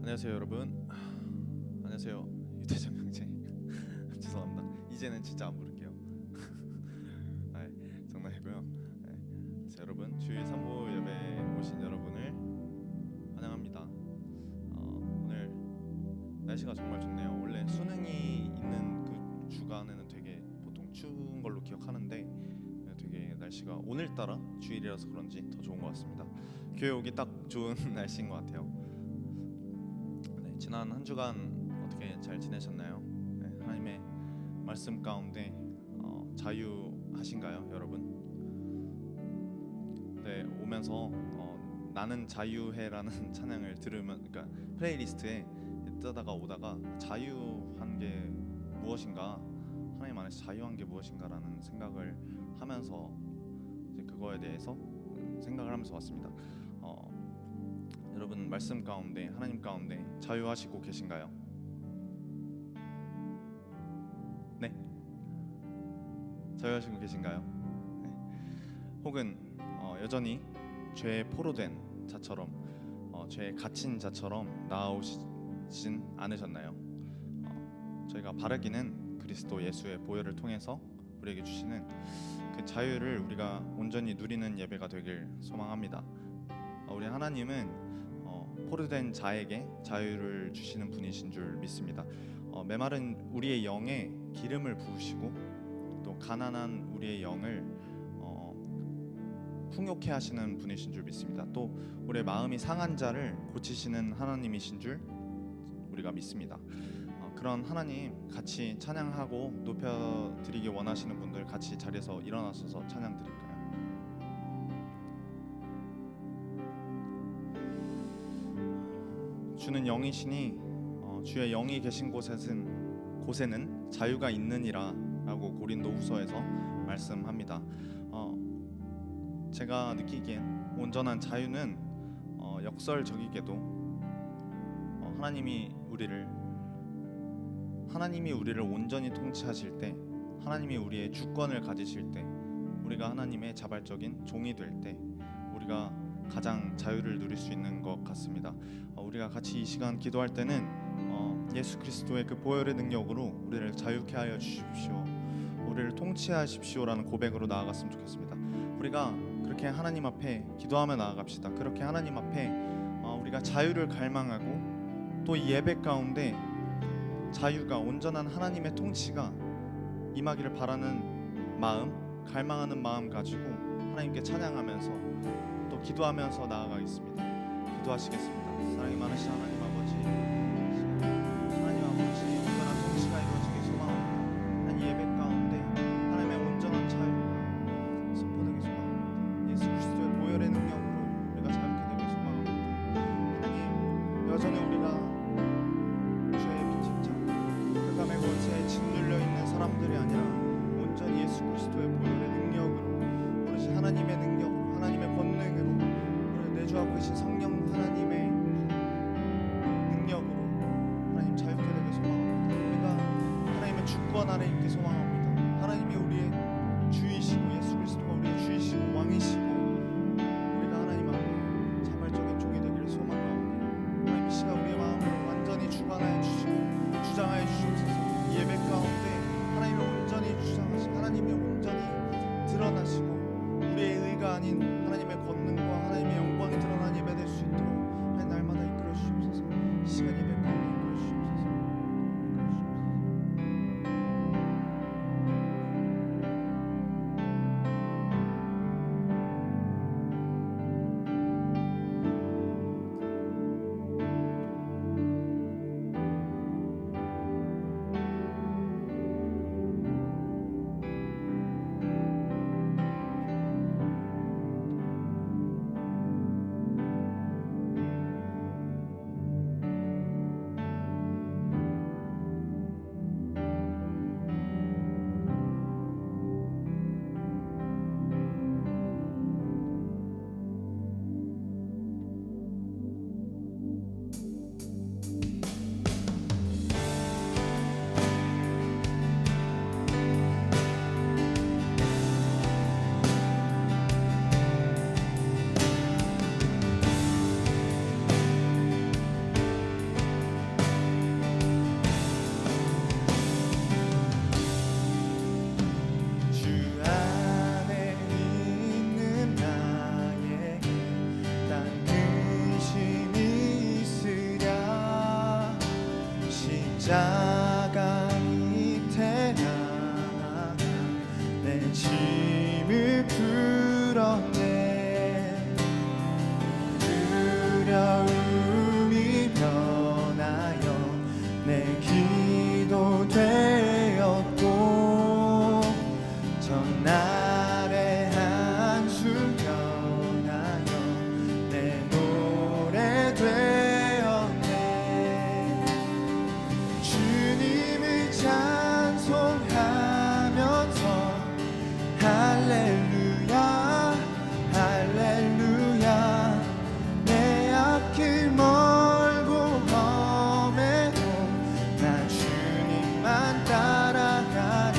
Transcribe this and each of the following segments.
안녕하세요 여러분. 안녕하세요 유태정 형제. 죄송합니다. 이제는 진짜 안 부를게요. 장난이고요. 자, 여러분 주일 3부 예배에 오신 여러분을 환영합니다. 오늘 날씨가 정말 좋네요. 원래 수능이 있는 그 주간에는 되게 보통 추운 걸로 기억하는데 되게 날씨가 오늘따라 주일이라서 그런지 더 좋은 것 같습니다. 교회 오기 딱 좋은 날씨인 것 같아요. 지난 한 주간 어떻게 잘 지내셨나요? 하나님의 말씀 가운데 자유하신가요, 여러분? 오면서 나는 자유해라는 찬양을 들으면, 그러니까 플레이리스트에 뜨다가 오다가 자유한 게 무엇인가, 하나님 안에서 자유한 게 무엇인가라는 생각을 하면서 이제 그거에 대해서 생각을 하면서 왔습니다. 여러분 말씀 가운데, 하나님 가운데 자유하시고 계신가요? 네? 자유하시고 계신가요? 네. 혹은 여전히 죄에 포로된 자처럼, 죄에 갇힌 자처럼 나아오시진 않으셨나요? 저희가 바라기는 그리스도 예수의 보혈을 통해서 우리에게 주시는 그 자유를 우리가 온전히 누리는 예배가 되길 소망합니다. 우리 하나님은 포로된 자에게 자유를 주시는 분이신 줄 믿습니다. 메마른 우리의 영에 기름을 부으시고 또 가난한 우리의 영을 풍요케 하시는 분이신 줄 믿습니다. 또 우리의 마음이 상한 자를 고치시는 하나님이신 줄 우리가 믿습니다. 그런 하나님 같이 찬양하고 높여드리기 원하시는 분들 같이 자리에서 일어나셔서 찬양 드릴까요? 주는 영이시니 주의 영이 계신 곳에는 자유가 있느니라 라고 고린도후서에서 말씀합니다. 제가 느끼기엔 온전한 자유는 역설적이게도 하나님이 우리를 온전히 통치하실 때, 하나님이 우리의 주권을 가지실 때, 우리가 하나님의 자발적인 종이 될 때 우리가 가장 자유를 누릴 수 있는 것 같습니다. 우리가 같이 이 시간 기도할 때는 예수 그리스도의 그 보혈의 능력으로 우리를 자유케 하여 주십시오, 우리를 통치하십시오라는 고백으로 나아갔으면 좋겠습니다. 우리가 그렇게 하나님 앞에 기도하며 나아갑시다. 그렇게 하나님 앞에 우리가 자유를 갈망하고 또 이 예배 가운데 자유가, 온전한 하나님의 통치가 임하기를 바라는 마음, 갈망하는 마음 가지고 하나님께 찬양하면서 또 기도하면서 나아가겠습니다. 기도하시겠습니다. 사랑이 많으신 하나님 아버지, 하나님 아버지, 온전한 통치가 이루어지길 소망합니다. 이 예배 가운데 하나님의 온전한 자유가 선포되길 소망합니다. 예수 그리스도의 보혈의 능력으로 우리가 자유케 되길 소망합니다. 하나님, 여전히 우리가 죄의 빈집자, 흑암의 권세에 짓눌려 있는 사람들이 아니라 온전히 예수 그리스도의 보혈의 능력으로, 오로지 하나님의 능력으로, 하나님의 권능으로, 우리 내주 앞에 계신 성령 하나님의 능력으로 하나님 자유케 되길 소망합니다. 우리가 하나님의 주권 아래 있기 소망합니다. 하나님이 우리의 주이시고 예수 그리스도가 우리의 주이시고 왕이시고 우리가 하나님 앞에 자발적인 종이 되기를 소망하오니 하나님 이 시간 우리의 마음을 완전히 주관하여 주시고 주장하여 주시옵소서. 이 예배 가운데 하나님이 온전히 주장하시고 하나님이 온전히 드러나시고 우리의 의가 아닌 하나님의 권능과 하나님의 영광이 드러난 예배 될 수 있도록 하나님 날마다 이끌어 주시옵소서. 이 시간 예배 가운데 이끌어 주시옵소서. 두려움이 변하여 내 기도 되었고 전날의 한숨 변하여 내 노래 되었네. 주님을 찬송하면서 할렐루야 할렐루야. 내 앞길 멀고 험해도 난 주님만 따라가리.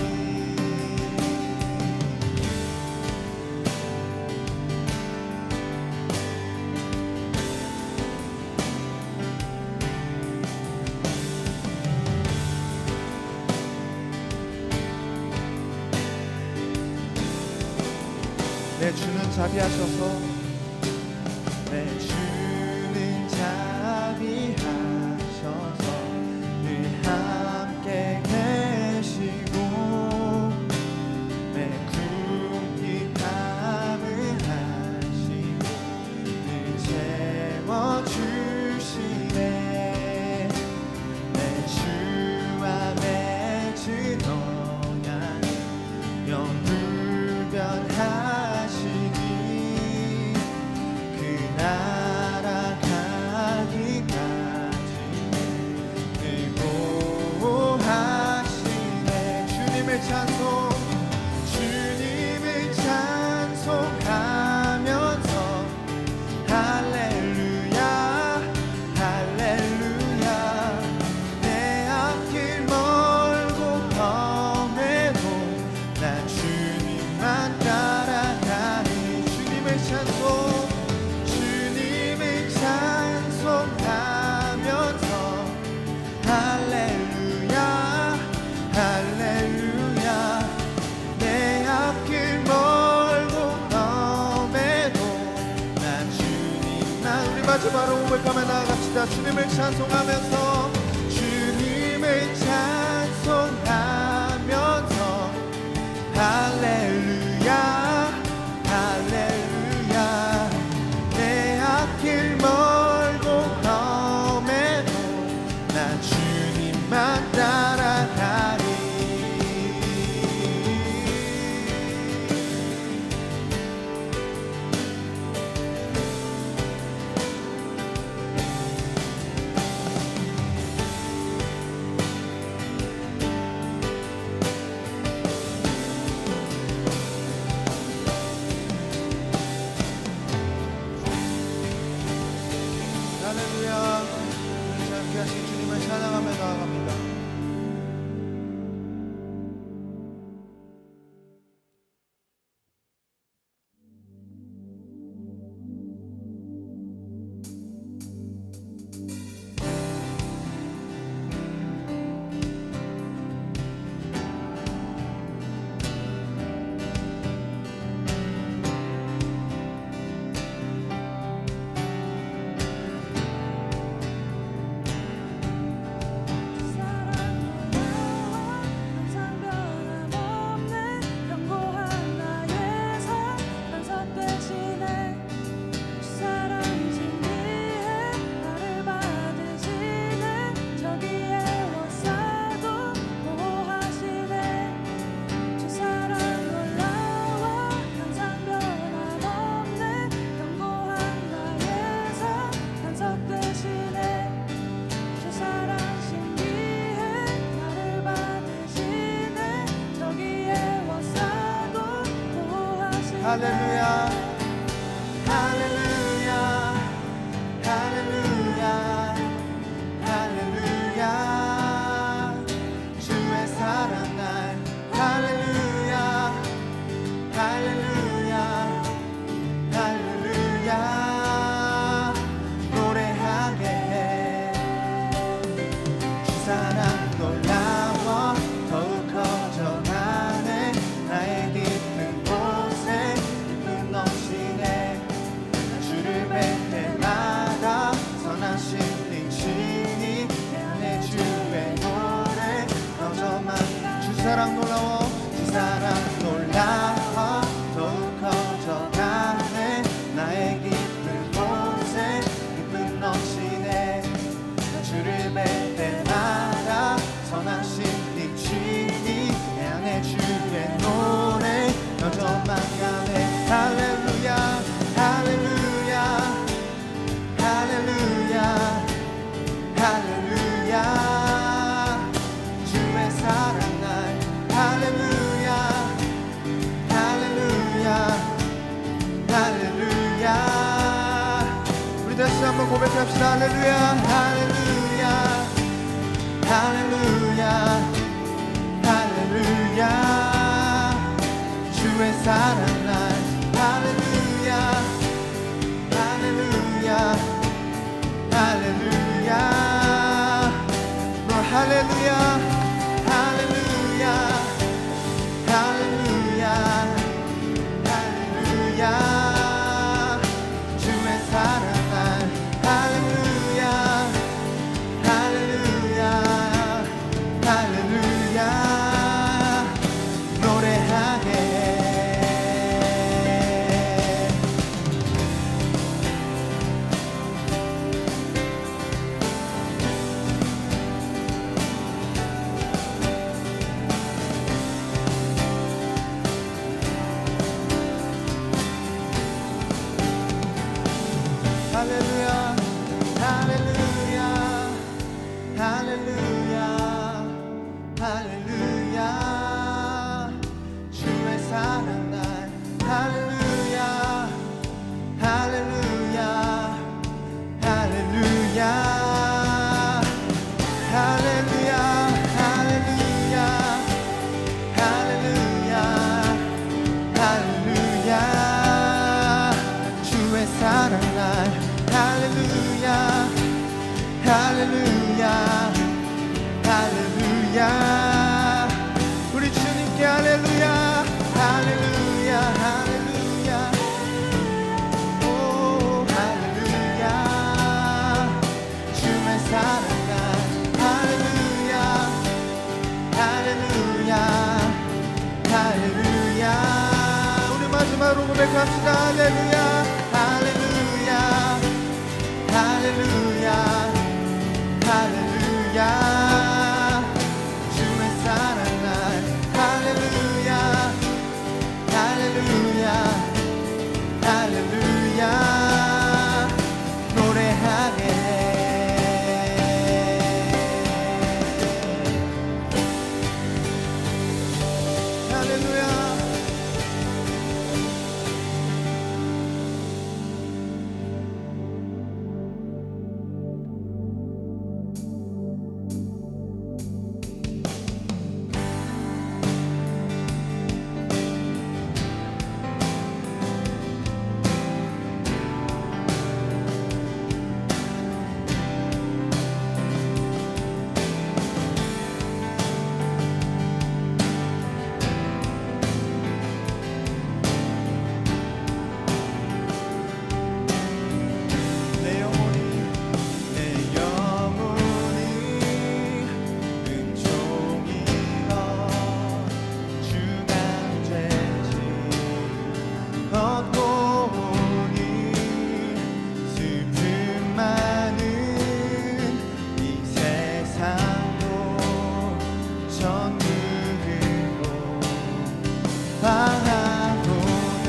내 주는 자비하셔서 내 주는 자비하셔서 늘 함께 계시고 내 궁핍함을 하시고 늘 채워주시네. 내 주와 맺은 언약이 영불변하시니 그 나라 가기까지 늘 보호하시네. 주님을 찬송하면서 할렐루야 할렐루야. 내 앞길 멀고 험해도 난 주님만 따라가리. 주님을 찬송하면서 할렐루야 할렐루야. 내 앞길 멀고 험해도 난 주님만. 우리 마지막으로 고백하며 나아갑시다. 주님을 찬송하면서 할렐루야 할렐루야. 내 앞길 멀고 험해도 난 주님만 따라가리. 할렐루야. 함께 하신 주님을 찬양하며 나아갑니다. 할렐루야 할렐루야 할렐루야 할렐루야. 주의 사랑 날 할렐루야 할렐루야 할렐루야. 노래하게 해. 주 사랑 놀라워 더욱 커져가네. 나의 깊은 곳에 깊은 넘치 다시 한번 고백합시다. 할렐루야 할렐루야 할렐루야 할렐루야 주의 사랑 날 할렐루야 할렐루야 할렐루야 너 할렐루야 할렐루야 할렐루야 할렐루야 주의 사랑 날 할렐루야 할렐루야 할렐루야 노래하게 해. 할렐루야 할렐루야 할렐루야 할렐루야 주의 사랑 날 할렐루야 할렐루야 할렐루야 할렐루야 할렐루야 할렐루야 할렐루야 주의 사랑 날 할렐루야 할렐루야 할렐루야 우리 주님께 할렐루야 할렐루야 할렐루야 오 할렐루야 주의 사랑 날 할렐루야 할렐루야 할렐루야 우리 마지막으로 고백합시다. 할렐루야 할렐루야 할렐루야 할렐루야 주의 사랑 날 할렐루야 할렐루야 할렐루야 노래하게 해. 할렐루야 내 영혼이 은총이여 주간 죄지 얻고 오니 슬픔 많은 이 세상도 천국으로 향하도다.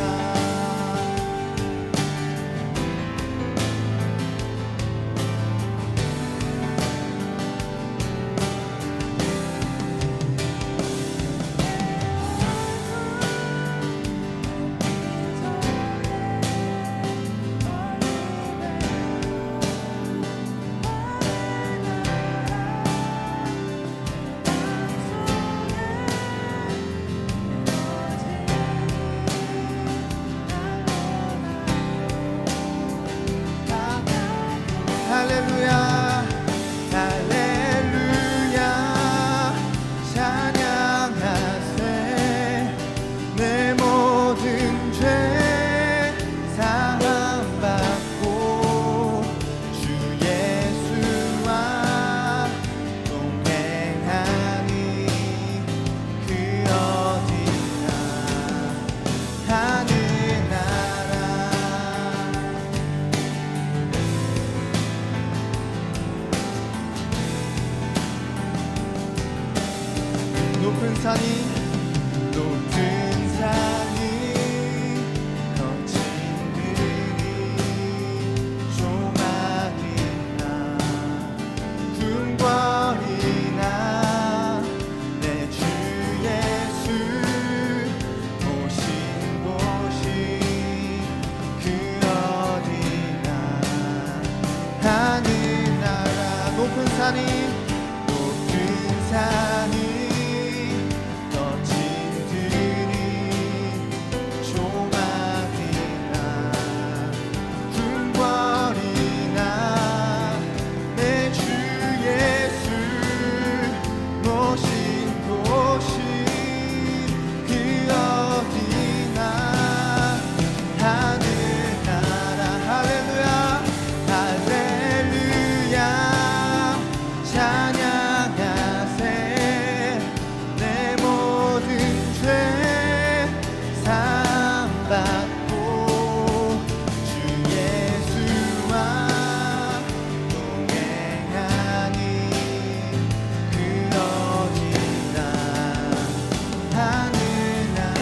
할렐루야 할렐루야 찬양하세 내 모든 죄 사함받고 주 예수와 동행하니 그 어디나 하늘나라 높은 산이 거친 들이 조망이나 궁궐이나 내 주 예수 오신 곳이 그 어디나 하늘나라 높은 산이 거친들이 조막이나 궁궐이나 내 주 예수 모신 곳이 그 어디나 하늘나라 할렐루야 할렐루야 찬양하세 내 모든 죄 사함받고 주 예수와 동행하니 그 어디나 하늘나라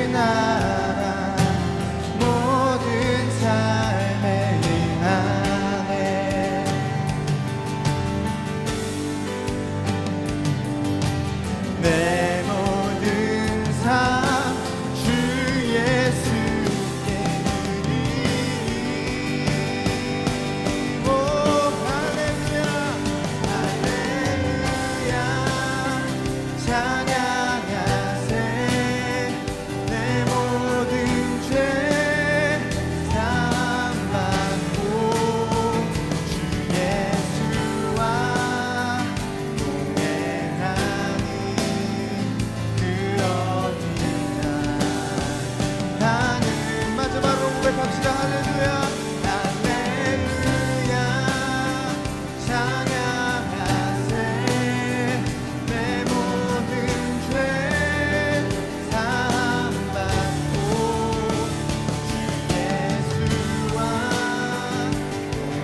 하늘나라 모든 삶에 임하네 내 모든 삶 주 예수께 드리리 오 할렐루야 할렐루야 찬양하세 내 모든 죄 사함받고 주 예수와 동행하니 그 어디나 나는 마지막으로 고백합시다 할렐루야 할렐루야 찬양하세 내 모든 죄 사함받고 주 예수와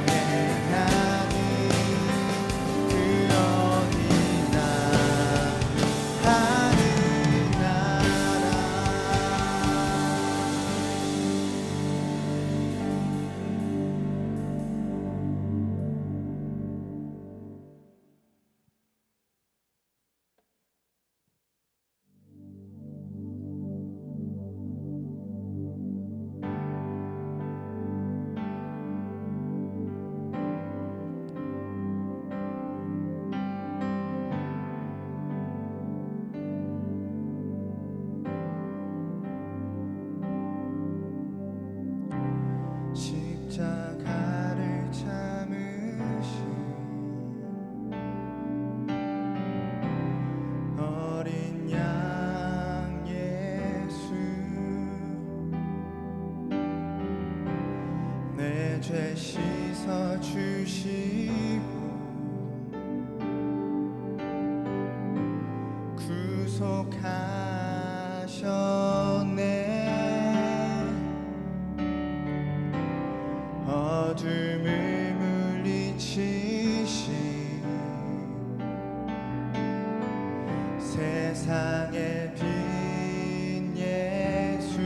동행하니 그 어디나 십자가를 참으신 어린 양 예수 내 죄 씻어 주시고 구속하셨네 어둠을 물리치신 세상의 빛 예수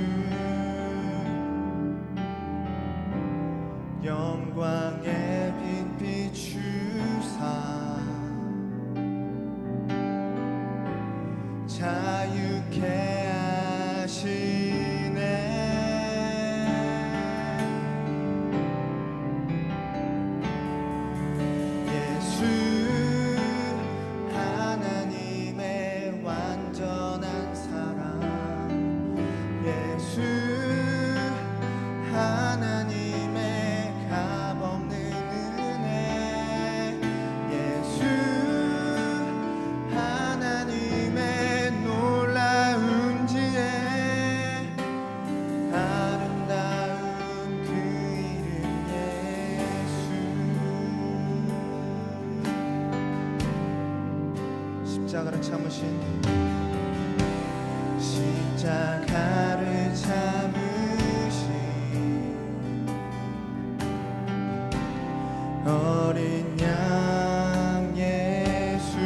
영광의 빛 비추사 자유케 하시네 예수 하나님의 완전한 사랑 예수 하나님의 값없는 은혜 예수 하나님의 놀라운 십자가를 참으신 십자가를 참으신 어린 양 예수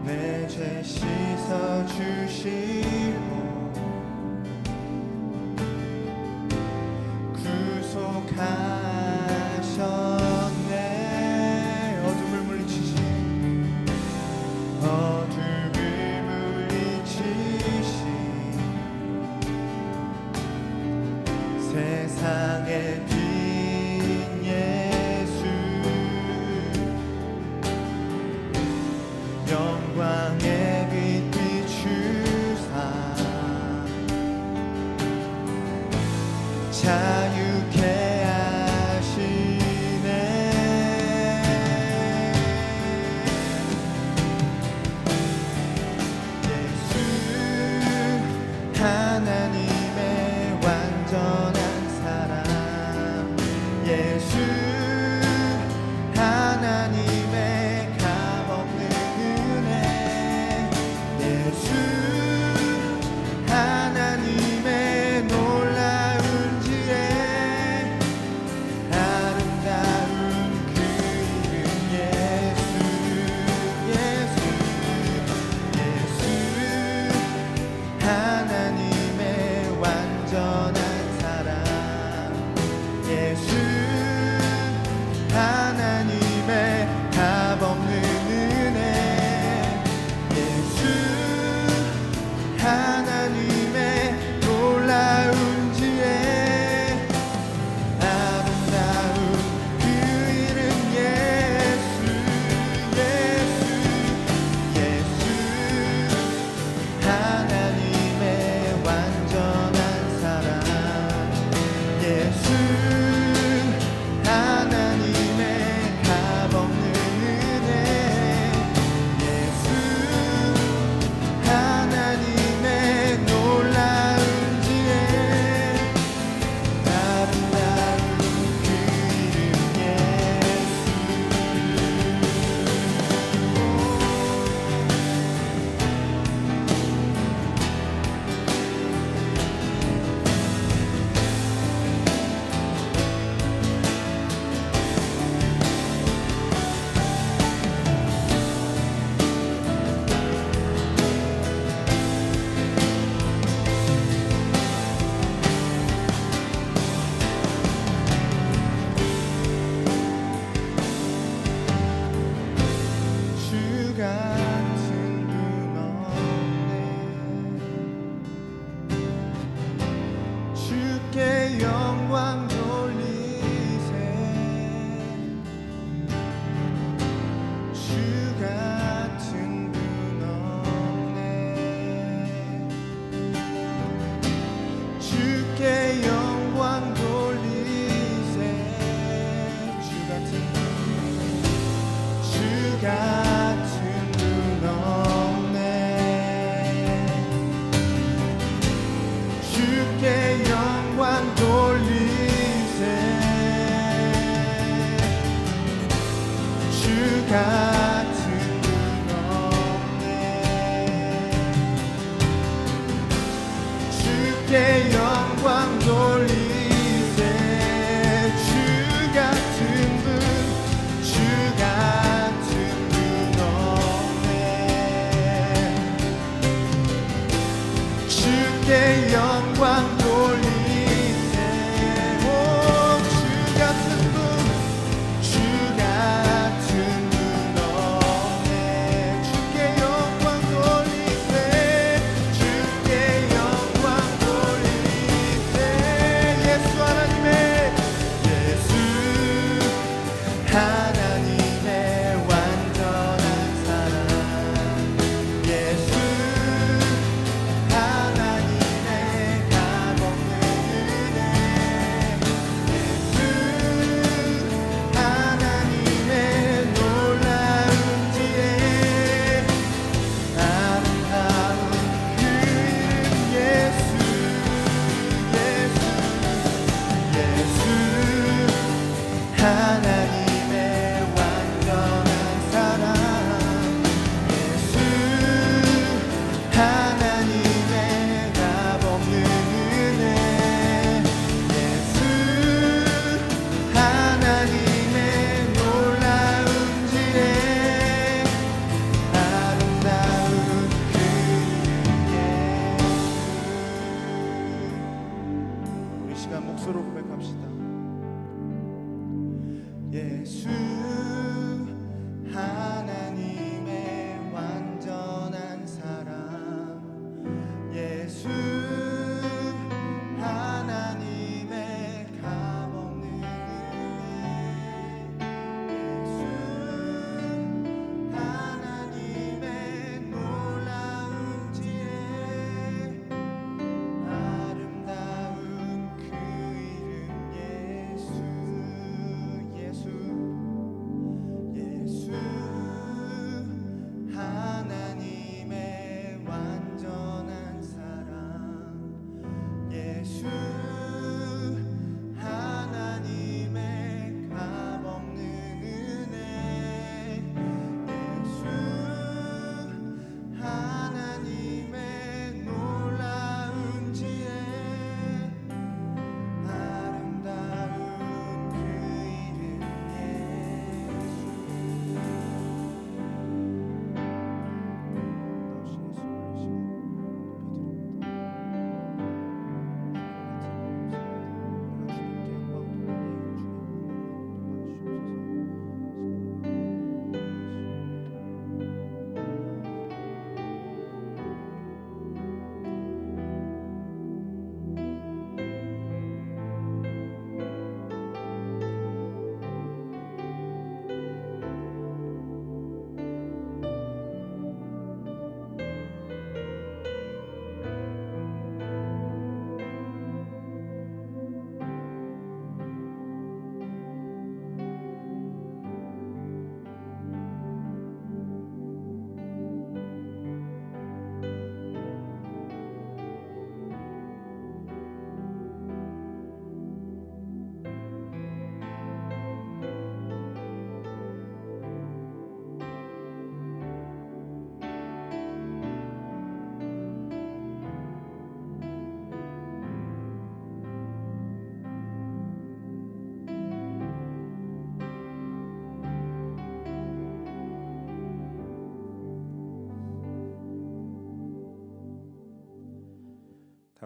내 죄 씻어 주시고 구속하셨네. 어둠을 물리치신 어둠을 물리치신 세상의 빛 예수 영광의 빛 비추사 자유케 하나님의 완전한 사랑 예수 하나님의 값없는 은혜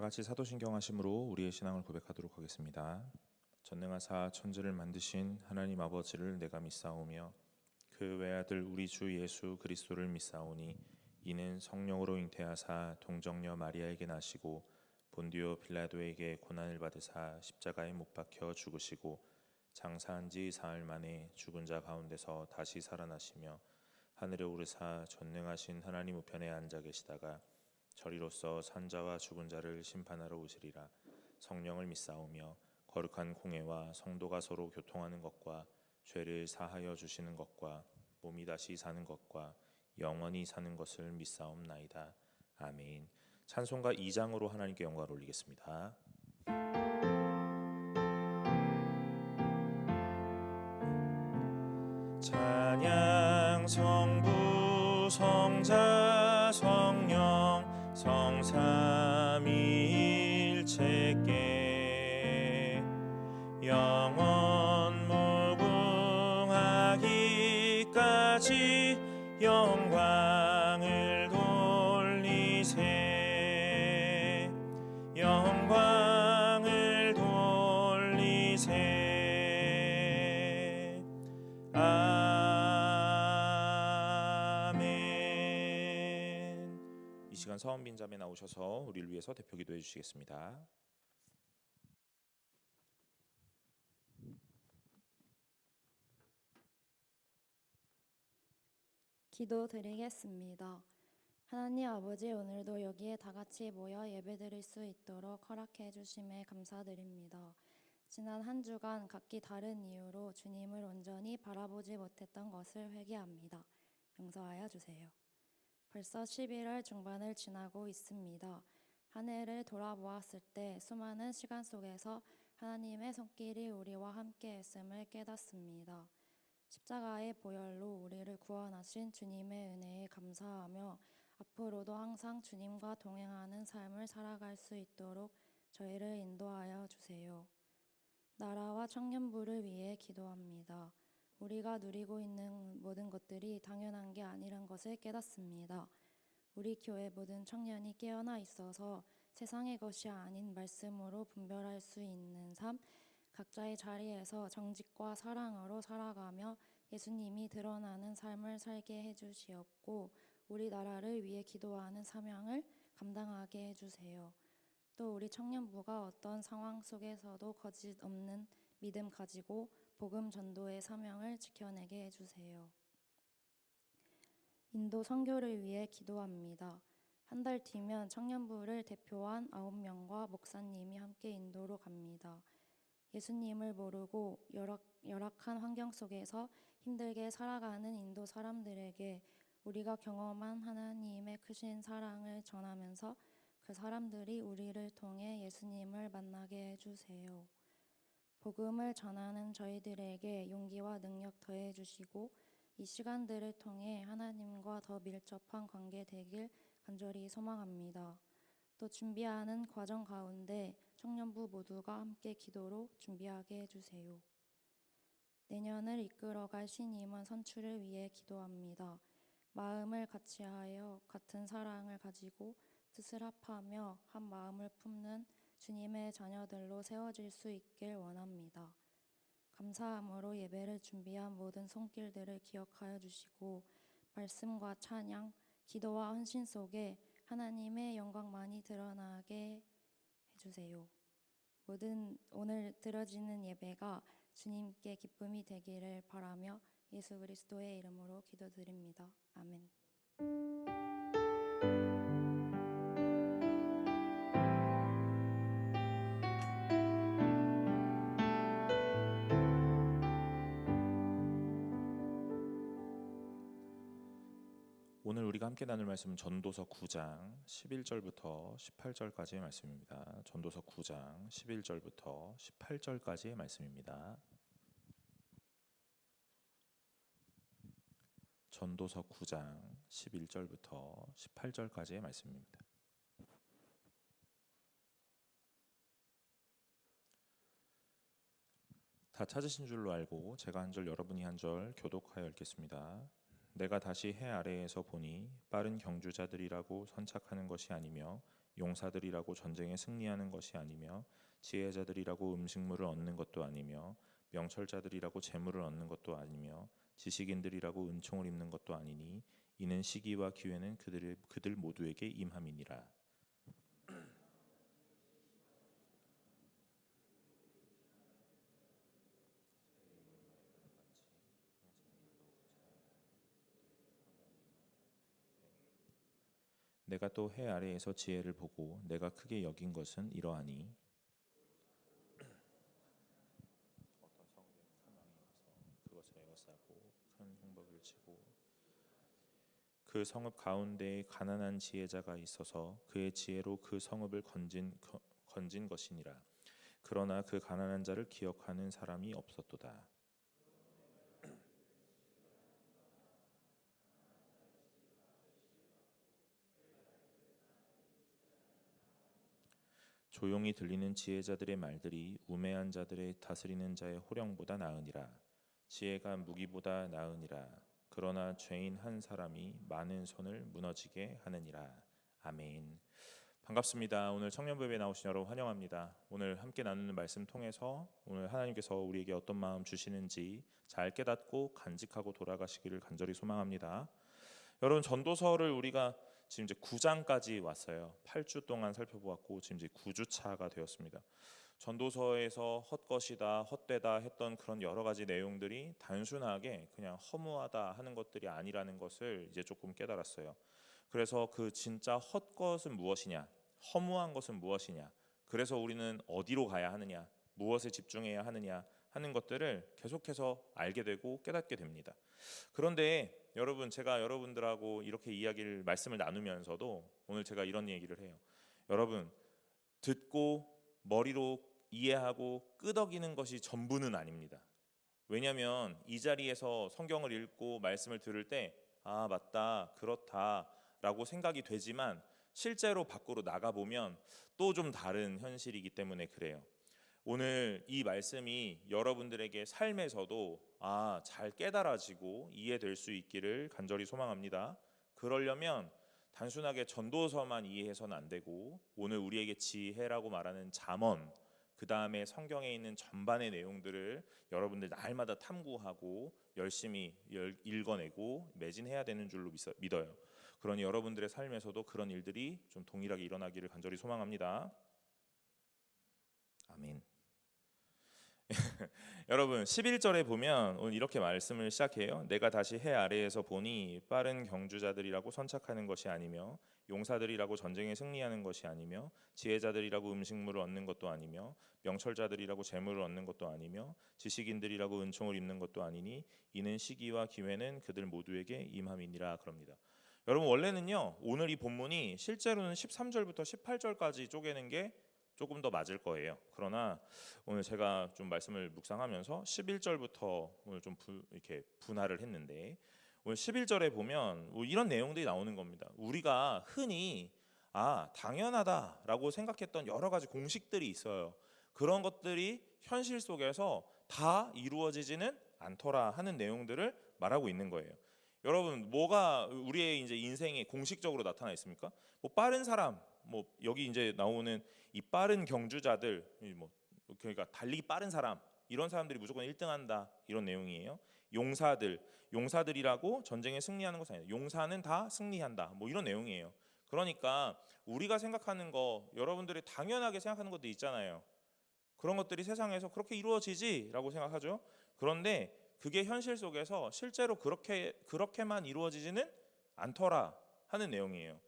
같이 사도신경 하심으로 우리의 신앙을 고백하도록 하겠습니다. 전능하사 천지를 만드신 하나님 아버지를 내가 믿사오며 그 외아들 우리 주 예수 그리스도를 믿사오니 이는 성령으로 잉태하사 동정녀 마리아에게 나시고 본디오 빌라도에게 고난을 받으사 십자가에 못 박혀 죽으시고 장사한 지 사흘 만에 죽은 자 가운데서 다시 살아나시며 하늘에 오르사 전능하신 하나님 우편에 앉아 계시다가 저리로서 산자와 죽은 자를 심판하러 오시리라. 성령을 믿사오며 거룩한 공회와 성도가 서로 교통하는 것과 죄를 사하여 주시는 것과 몸이 다시 사는 것과 영원히 사는 것을 믿사옵나이다. 아멘. 찬송가 2장으로 하나님께 영광을 올리겠습니다. 찬양 성부 성자 성령 성삼위일체께 영원 무궁하기까지 영광을 돌리세 영광을 돌리세 아멘. 이 시간 서원빈 자매 나오셔서 우리를 위해서 대표 기도해 주시겠습니다. 기도드리겠습니다. 하나님 아버지, 오늘도 여기에 다 같이 모여 예배드릴 수 있도록 허락해 주심에 감사드립니다. 지난 한 주간 각기 다른 이유로 주님을 온전히 바라보지 못했던 것을 회개합니다. 용서하여 주세요. 벌써 11월 중반을 지나고 있습니다. 한 해를 돌아보았을 때 수많은 시간 속에서 하나님의 손길이 우리와 함께 했음을 깨닫습니다. 십자가의 보혈로 우리를 구원하신 주님의 은혜에 감사하며 앞으로도 항상 주님과 동행하는 삶을 살아갈 수 있도록 저희를 인도하여 주세요. 나라와 청년부를 위해 기도합니다. 우리가 누리고 있는 모든 것들이 당연한 게 아니란 것을 깨닫습니다. 우리 교회 모든 청년이 깨어나 있어서 세상의 것이 아닌 말씀으로 분별할 수 있는 삶, 각자의 자리에서 정직과 사랑으로 살아가며 예수님이 드러나는 삶을 살게 해주시옵고 우리나라를 위해 기도하는 사명을 감당하게 해주세요. 또 우리 청년부가 어떤 상황 속에서도 거짓 없는 믿음 가지고 복음 전도의 사명을 지켜내게 해주세요. 인도 선교를 위해 기도합니다. 한 달 뒤면 청년부를 대표한 9명과 목사님이 함께 인도로 갑니다. 예수님을 모르고 열악한 환경 속에서 힘들게 살아가는 인도 사람들에게 우리가 경험한 하나님의 크신 사랑을 전하면서 그 사람들이 우리를 통해 예수님을 만나게 해주세요. 복음을 전하는 저희들에게 용기와 능력 더해 주시고 이 시간들을 통해 하나님과 더 밀접한 관계 되길 간절히 소망합니다. 또 준비하는 과정 가운데 청년부 모두가 함께 기도로 준비하게 해주세요. 내년을 이끌어갈 신임원 선출을 위해 기도합니다. 마음을 같이하여 같은 사랑을 가지고 뜻을 합하며 한 마음을 품는 주님의 자녀들로 세워질 수 있길 원합니다. 감사함으로 예배를 준비한 모든 손길들을 기억하여 주시고 말씀과 찬양, 기도와 헌신 속에 하나님의 영광만이 드러나게 해주세요. 모든 오늘 드려지는 예배가 주님께 기쁨이 되기를 바라며 예수 그리스도의 이름으로 기도드립니다. 아멘. 오늘 우리가 함께 나눌 말씀은 전도서 9장 11절부터 18절까지의 말씀입니다. 전도서 9장 11절부터 18절까지의 말씀입니다. 전도서 9장 11절부터 18절까지의 말씀입니다. 다 찾으신 줄로 알고 제가 한 절 여러분이 한 절 교독하여 읽겠습니다. 내가 다시 해 아래에서 보니 빠른 경주자들이라고 선착하는 것이 아니며 용사들이라고 전쟁에 승리하는 것이 아니며 지혜자들이라고 음식물을 얻는 것도 아니며 명철자들이라고 재물을 얻는 것도 아니며 지식인들이라고 은총을 입는 것도 아니니 이는 시기와 기회는 그들 모두에게 임함이니라. 내가 또 해 아래에서 지혜를 보고 내가 크게 여긴 것은 이러하니 어떤 성읍에 큰 왕이 와서 그것을 에워싸고 큰 흉박을 치고 그 성읍 가운데에 가난한 지혜자가 있어서 그의 지혜로 그 성읍을 건진 것이니라. 그러나 그 가난한 자를 기억하는 사람이 없었도다. 조용히 들리는 지혜자들의 말들이 우매한 자들의 다스리는 자의 호령보다 나으니라. 지혜가 무기보다 나으니라. 그러나 죄인 한 사람이 많은 손을 무너지게 하느니라. 아멘. 반갑습니다. 오늘 청년부에 나오신 여러분 환영합니다. 오늘 함께 나누는 말씀 통해서 오늘 하나님께서 우리에게 어떤 마음 주시는지 잘 깨닫고 간직하고 돌아가시기를 간절히 소망합니다. 여러분, 전도서를 우리가 지금 이제 9장까지 왔어요. 8주 동안 살펴보았고 지금 이제 9주차가 되었습니다. 전도서에서 헛것이다, 헛되다 했던 그런 여러 가지 내용들이 단순하게 그냥 허무하다 하는 것들이 아니라는 것을 이제 조금 깨달았어요. 그래서 그 진짜 헛것은 무엇이냐, 허무한 것은 무엇이냐, 그래서 우리는 어디로 가야 하느냐, 무엇에 집중해야 하느냐 하는 것들을 계속해서 알게 되고 깨닫게 됩니다. 그런데 여러분, 제가 여러분들하고 이렇게 말씀을 나누면서도 오늘 제가 이런 얘기를 해요. 여러분, 듣고 머리로 이해하고 끄덕이는 것이 전부는 아닙니다. 왜냐하면 이 자리에서 성경을 읽고 말씀을 들을 때 아, 맞다, 그렇다 라고 생각이 되지만 실제로 밖으로 나가보면 또 좀 다른 현실이기 때문에 그래요. 오늘 이 말씀이 여러분들에게 삶에서도 잘 깨달아지고 이해될 수 있기를 간절히 소망합니다. 그러려면 단순하게 전도서만 이해해서는 안 되고 오늘 우리에게 지혜라고 말하는 잠언, 그 다음에 성경에 있는 전반의 내용들을 여러분들 날마다 탐구하고 열심히 읽어내고 매진해야 되는 줄로 믿어요. 그러니 여러분들의 삶에서도 그런 일들이 좀 동일하게 일어나기를 간절히 소망합니다. 아멘. 여러분, 11절에 보면 오늘 이렇게 말씀을 시작해요. 내가 다시 해 아래에서 보니 빠른 경주자들이라고 선착하는 것이 아니며 용사들이라고 전쟁에 승리하는 것이 아니며 지혜자들이라고 음식물을 얻는 것도 아니며 명철자들이라고 재물을 얻는 것도 아니며 지식인들이라고 은총을 입는 것도 아니니 이는 시기와 기회는 그들 모두에게 임함이니라. 그럽니다. 여러분, 원래는요 오늘 이 본문이 실제로는 13절부터 18절까지 쪼개는 게 조금 더 맞을 거예요. 그러나 오늘 제가 좀 말씀을 묵상하면서 11절부터 오늘 좀 이렇게 분할을 했는데 오늘 11절에 보면 이런 내용들이 나오는 겁니다. 우리가 흔히 당연하다라고 생각했던 여러 가지 공식들이 있어요. 그런 것들이 현실 속에서 다 이루어지지는 않더라 하는 내용들을 말하고 있는 거예요. 여러분, 뭐가 우리의 이제 인생에 공식적으로 나타나 있습니까? 빠른 사람, 여기 이제 나오는 이 빠른 경주자들, 그러니까 달리기 빠른 사람, 이런 사람들이 무조건 1등한다 이런 내용이에요. 용사들이라고 전쟁에 승리하는 것은 아니에요. 용사는 다 승리한다 이런 내용이에요. 그러니까 우리가 생각하는 거, 여러분들이 당연하게 생각하는 것도 있잖아요. 그런 것들이 세상에서 그렇게 이루어지지라고 생각하죠. 그런데 그게 현실 속에서 실제로 그렇게만 이루어지지는 않더라 하는 내용이에요.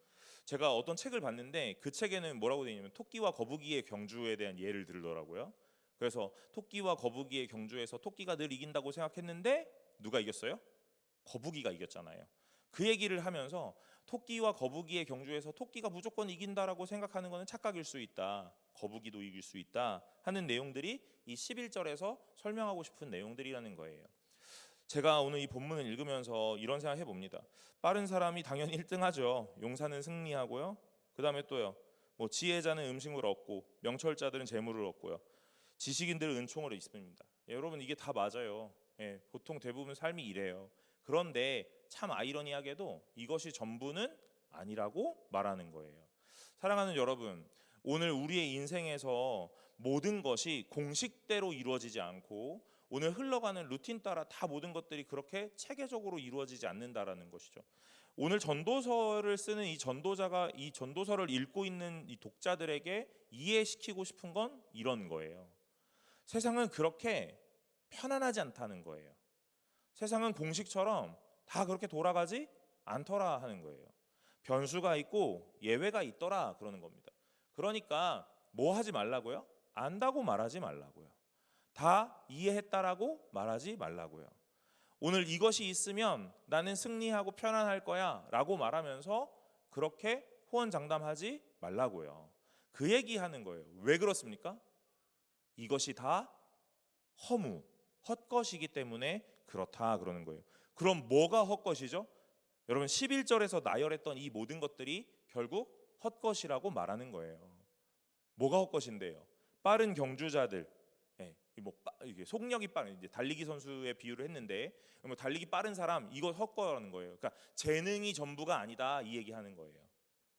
제가 어떤 책을 봤는데 그 책에는 뭐라고 되어 있냐면 토끼와 거북이의 경주에 대한 예를 들더라고요. 그래서 토끼와 거북이의 경주에서 토끼가 늘 이긴다고 생각했는데 누가 이겼어요? 거북이가 이겼잖아요. 그 얘기를 하면서 토끼와 거북이의 경주에서 토끼가 무조건 이긴다라고 생각하는 것은 착각일 수 있다. 거북이도 이길 수 있다 하는 내용들이 이 11절에서 설명하고 싶은 내용들이라는 거예요. 제가 오늘 이 본문을 읽으면서 이런 생각 해봅니다. 빠른 사람이 당연히 1등하죠. 용사는 승리하고요. 그 다음에 또요, 지혜자는 음식물을 얻고 명철자들은 재물을 얻고요. 지식인들은 은총을 입습니다. 여러분, 이게 다 맞아요. 보통 대부분 삶이 이래요. 그런데 참 아이러니하게도 이것이 전부는 아니라고 말하는 거예요. 사랑하는 여러분, 오늘 우리의 인생에서 모든 것이 공식대로 이루어지지 않고 오늘 흘러가는 루틴 따라 다 모든 것들이 그렇게 체계적으로 이루어지지 않는다라는 것이죠. 오늘 전도서를 쓰는 이 전도자가 이 전도서를 읽고 있는 이 독자들에게 이해시키고 싶은 건 이런 거예요. 세상은 그렇게 편안하지 않다는 거예요. 세상은 공식처럼 다 그렇게 돌아가지 않더라 하는 거예요. 변수가 있고 예외가 있더라 그러는 겁니다. 그러니까 뭐 하지 말라고요? 안다고 말하지 말라고요. 다 이해했다라고 말하지 말라고요. 오늘 이것이 있으면 나는 승리하고 편안할 거야 라고 말하면서 그렇게 호언장담하지 말라고요. 그 얘기하는 거예요. 왜 그렇습니까? 이것이 다 허무, 헛것이기 때문에 그렇다 그러는 거예요. 그럼 뭐가 헛것이죠? 여러분 11절에서 나열했던 이 모든 것들이 결국 헛것이라고 말하는 거예요. 뭐가 헛것인데요? 빠른 경주자들, 이게 속력이 빠른 이제 달리기 선수의 비유를 했는데 뭐 달리기 빠른 사람 이거 헛거라는 거예요. 그러니까 재능이 전부가 아니다 이 얘기하는 거예요.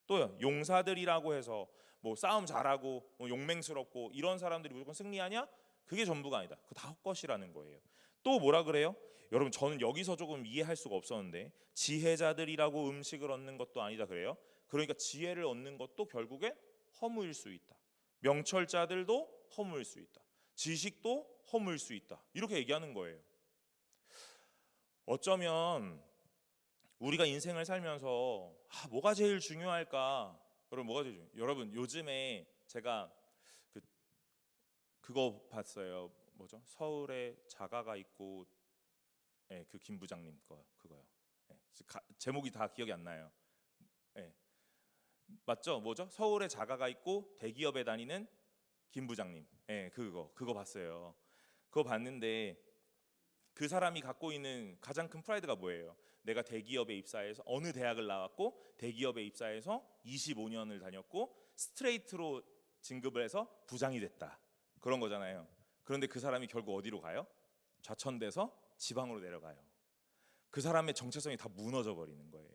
또요 용사들이라고 해서 뭐 싸움 잘하고 뭐 용맹스럽고 이런 사람들이 무조건 승리하냐? 그게 전부가 아니다. 그거 다 헛것이라는 거예요. 또 뭐라 그래요? 여러분 저는 여기서 조금 이해할 수가 없었는데 지혜자들이라고 음식을 얻는 것도 아니다 그래요. 그러니까 지혜를 얻는 것도 결국엔 허무일 수 있다. 명철자들도 허무일 수 있다. 지식도 허무일 수 있다. 이렇게 얘기하는 거예요. 어쩌면 우리가 인생을 살면서 뭐가 제일 중요할까? 여러분 뭐가 제일 중요해요? 여러분 요즘에 제가 그거 봤어요. 뭐죠? 서울에 자가가 있고 그 김 부장님 그거요. 제목이 다 기억이 안 나요. 맞죠? 뭐죠? 서울에 자가가 있고 대기업에 다니는 김 부장님. 그거 봤어요. 그거 봤는데 그 사람이 갖고 있는 가장 큰 프라이드가 뭐예요? 내가 대기업에 입사해서 어느 대학을 나왔고 대기업에 입사해서 25년을 다녔고 스트레이트로 진급을 해서 부장이 됐다. 그런 거잖아요. 그런데 그 사람이 결국 어디로 가요? 좌천돼서 지방으로 내려가요. 그 사람의 정체성이 다 무너져 버리는 거예요.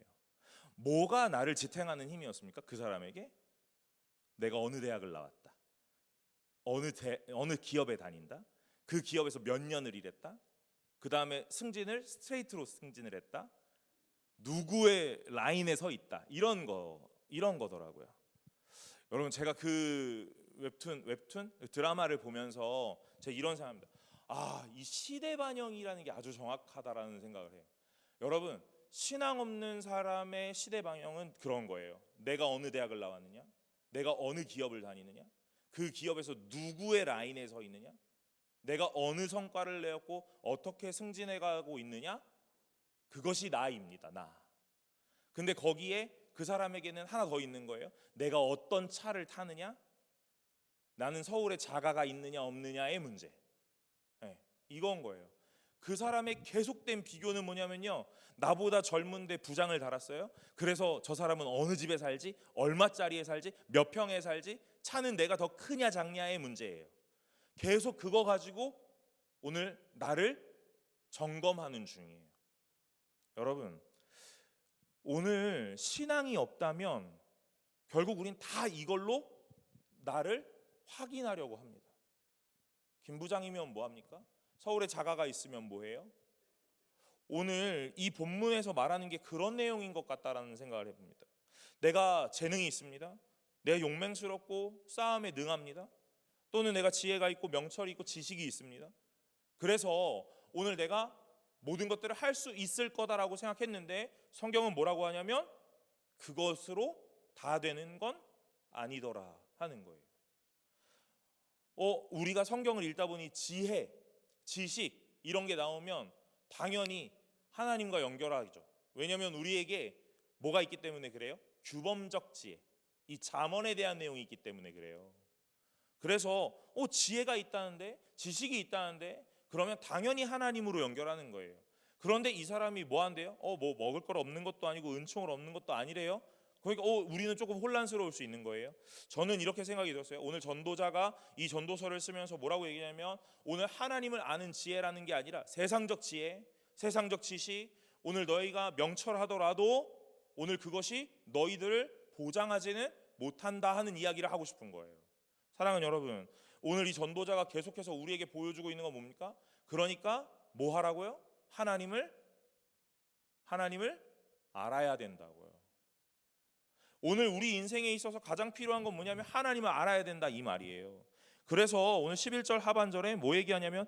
뭐가 나를 지탱하는 힘이었습니까? 그 사람에게 내가 어느 대학을 나왔다. 어느 기업에 다닌다. 그 기업에서 몇 년을 일했다. 그 다음에 스트레이트로 승진을 했다. 누구의 라인에 서 있다. 이런 거더라고요. 여러분 제가 그 웹툰 드라마를 보면서 제가 이런 생각합니다. 이 시대 반영이라는 게 아주 정확하다라는 생각을 해요. 여러분 신앙 없는 사람의 시대 반영은 그런 거예요. 내가 어느 대학을 나왔느냐, 내가 어느 기업을 다니느냐, 그 기업에서 누구의 라인에 서 있느냐, 내가 어느 성과를 내었고 어떻게 승진해가고 있느냐, 그것이 나입니다. 나. 근데 거기에 그 사람에게는 하나 더 있는 거예요. 내가 어떤 차를 타느냐, 나는 서울에 자가가 있느냐 없느냐의 문제. 이건 거예요. 그 사람의 계속된 비교는 뭐냐면요, 나보다 젊은데 부장을 달았어요. 그래서 저 사람은 어느 집에 살지, 얼마짜리에 살지, 몇 평에 살지, 차는 내가 더 크냐 작냐의 문제예요. 계속 그거 가지고 오늘 나를 점검하는 중이에요. 여러분 오늘 신앙이 없다면 결국 우린 다 이걸로 나를 확인하려고 합니다. 김 부장이면 뭐합니까? 서울에 자가가 있으면 뭐해요? 오늘 이 본문에서 말하는 게 그런 내용인 것 같다라는 생각을 해봅니다. 내가 재능이 있습니다. 내가 용맹스럽고 싸움에 능합니다. 또는 내가 지혜가 있고 명철이 있고 지식이 있습니다. 그래서 오늘 내가 모든 것들을 할 수 있을 거다라고 생각했는데 성경은 뭐라고 하냐면 그것으로 다 되는 건 아니더라 하는 거예요. 우리가 성경을 읽다 보니 지혜, 지식 이런 게 나오면 당연히 하나님과 연결하죠. 왜냐하면 우리에게 뭐가 있기 때문에 그래요? 규범적 지혜, 이 잠언에 대한 내용이 있기 때문에 그래요. 그래서 지혜가 있다는데, 지식이 있다는데, 그러면 당연히 하나님으로 연결하는 거예요. 그런데 이 사람이 뭐 한대요? 뭐 먹을 걸 없는 것도 아니고 은총을 얻는 것도 아니래요. 그러니까 우리는 조금 혼란스러울 수 있는 거예요. 저는 이렇게 생각이 들었어요. 오늘 전도자가 이 전도서를 쓰면서 뭐라고 얘기하냐면 오늘 하나님을 아는 지혜라는 게 아니라 세상적 지혜, 세상적 지식, 오늘 너희가 명철하더라도 오늘 그것이 너희들을 보장하지는 못한다 하는 이야기를 하고 싶은 거예요. 사랑하는 여러분, 오늘 이 전도자가 계속해서 우리에게 보여주고 있는 건 뭡니까? 그러니까 뭐 하라고요? 하나님을 알아야 된다고요. 오늘 우리 인생에 있어서 가장 필요한 건 뭐냐면 하나님을 알아야 된다 이 말이에요. 그래서 오늘 11절 하반절에 뭐 얘기하냐면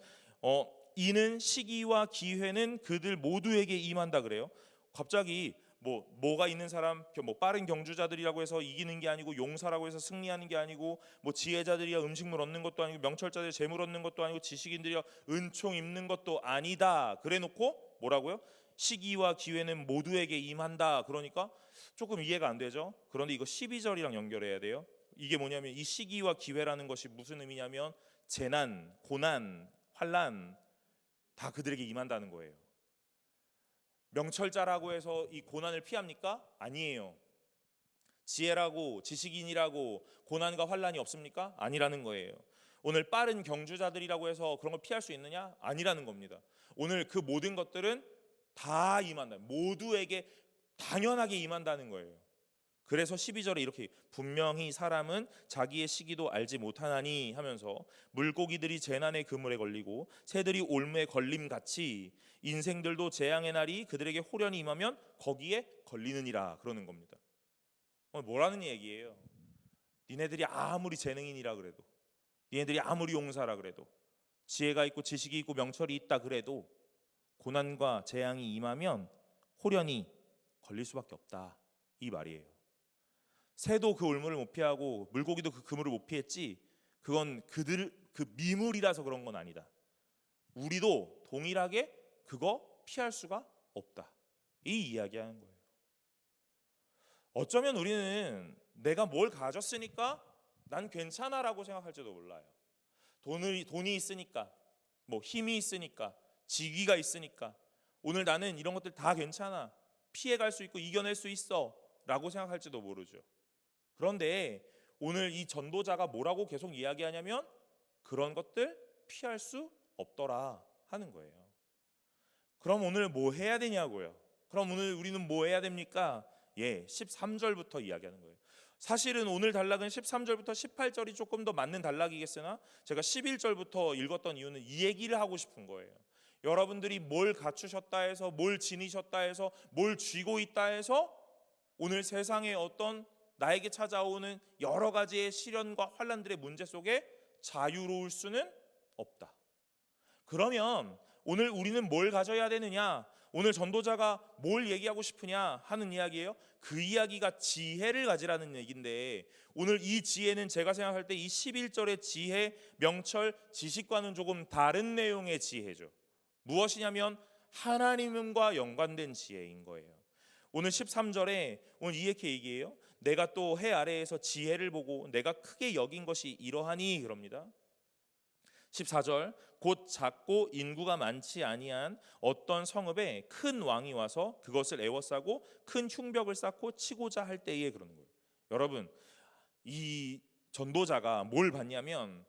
이는 시기와 기회는 그들 모두에게 임한다 그래요. 갑자기 뭐가 있는 사람, 뭐 빠른 경주자들이라고 해서 이기는 게 아니고 용사라고 해서 승리하는 게 아니고 뭐 지혜자들이야 음식물 얻는 것도 아니고 명철자들이 재물 얻는 것도 아니고 지식인들이야 은총 입는 것도 아니다. 그래놓고 뭐라고요? 시기와 기회는 모두에게 임한다. 그러니까 조금 이해가 안 되죠. 그런데 이거 12절이랑 연결해야 돼요. 이게 뭐냐면 이 시기와 기회라는 것이 무슨 의미냐면 재난, 고난, 환난 다 그들에게 임한다는 거예요. 명철자라고 해서 이 고난을 피합니까? 아니에요. 지혜라고 지식인이라고 고난과 환난이 없습니까? 아니라는 거예요. 오늘 빠른 경주자들이라고 해서 그런 걸 피할 수 있느냐? 아니라는 겁니다. 오늘 그 모든 것들은 다 임한다. 모두에게 당연하게 임한다는 거예요. 그래서 12절에 이렇게 분명히 사람은 자기의 시기도 알지 못하나니 하면서 물고기들이 재난의 그물에 걸리고 새들이 올무에 걸림같이 인생들도 재앙의 날이 그들에게 호련히 임하면 거기에 걸리느니라 그러는 겁니다. 뭐라는 얘기예요? 니네들이 아무리 재능인이라 그래도 니네들이 아무리 용사라 그래도 지혜가 있고 지식이 있고 명철이 있다 그래도 고난과 재앙이 임하면 호련히 걸릴 수밖에 없다 이 말이에요. 새도 그 올무를 못 피하고 물고기도 그 그물을 못 피했지 그건 그들 그 미물이라서 그런 건 아니다. 우리도 동일하게 그거 피할 수가 없다. 이 이야기하는 거예요. 어쩌면 우리는 내가 뭘 가졌으니까 난 괜찮아라고 생각할지도 몰라요. 돈이 있으니까 뭐 힘이 있으니까 직위가 있으니까 오늘 나는 이런 것들 다 괜찮아. 피해갈 수 있고 이겨낼 수 있어 라고 생각할지도 모르죠. 그런데 오늘 이 전도자가 뭐라고 계속 이야기하냐면 그런 것들 피할 수 없더라 하는 거예요. 그럼 오늘 뭐 해야 되냐고요. 그럼 오늘 우리는 뭐 해야 됩니까? 13절부터 이야기하는 거예요. 사실은 오늘 단락은 13절부터 18절이 조금 더 맞는 단락이겠으나 제가 11절부터 읽었던 이유는 이 얘기를 하고 싶은 거예요. 여러분들이 뭘 갖추셨다 해서 뭘 지니셨다 해서 뭘 쥐고 있다 해서 오늘 세상에 어떤 나에게 찾아오는 여러 가지의 시련과 환난들의 문제 속에 자유로울 수는 없다. 그러면 오늘 우리는 뭘 가져야 되느냐? 오늘 전도자가 뭘 얘기하고 싶으냐 하는 이야기예요. 그 이야기가 지혜를 가지라는 얘기인데 오늘 이 지혜는 제가 생각할 때 이 11절의 지혜, 명철, 지식과는 조금 다른 내용의 지혜죠. 무엇이냐면 하나님과 연관된 지혜인 거예요. 오늘 13절에 오늘 이렇게 얘기해요. 내가 또 해 아래에서 지혜를 보고 내가 크게 여긴 것이 이러하니 그럽니다. 14절 곧 작고 인구가 많지 아니한 어떤 성읍에 큰 왕이 와서 그것을 애워싸고 큰 흉벽을 쌓고 치고자 할 때에 그러는 거예요. 여러분 이 전도자가 뭘 봤냐면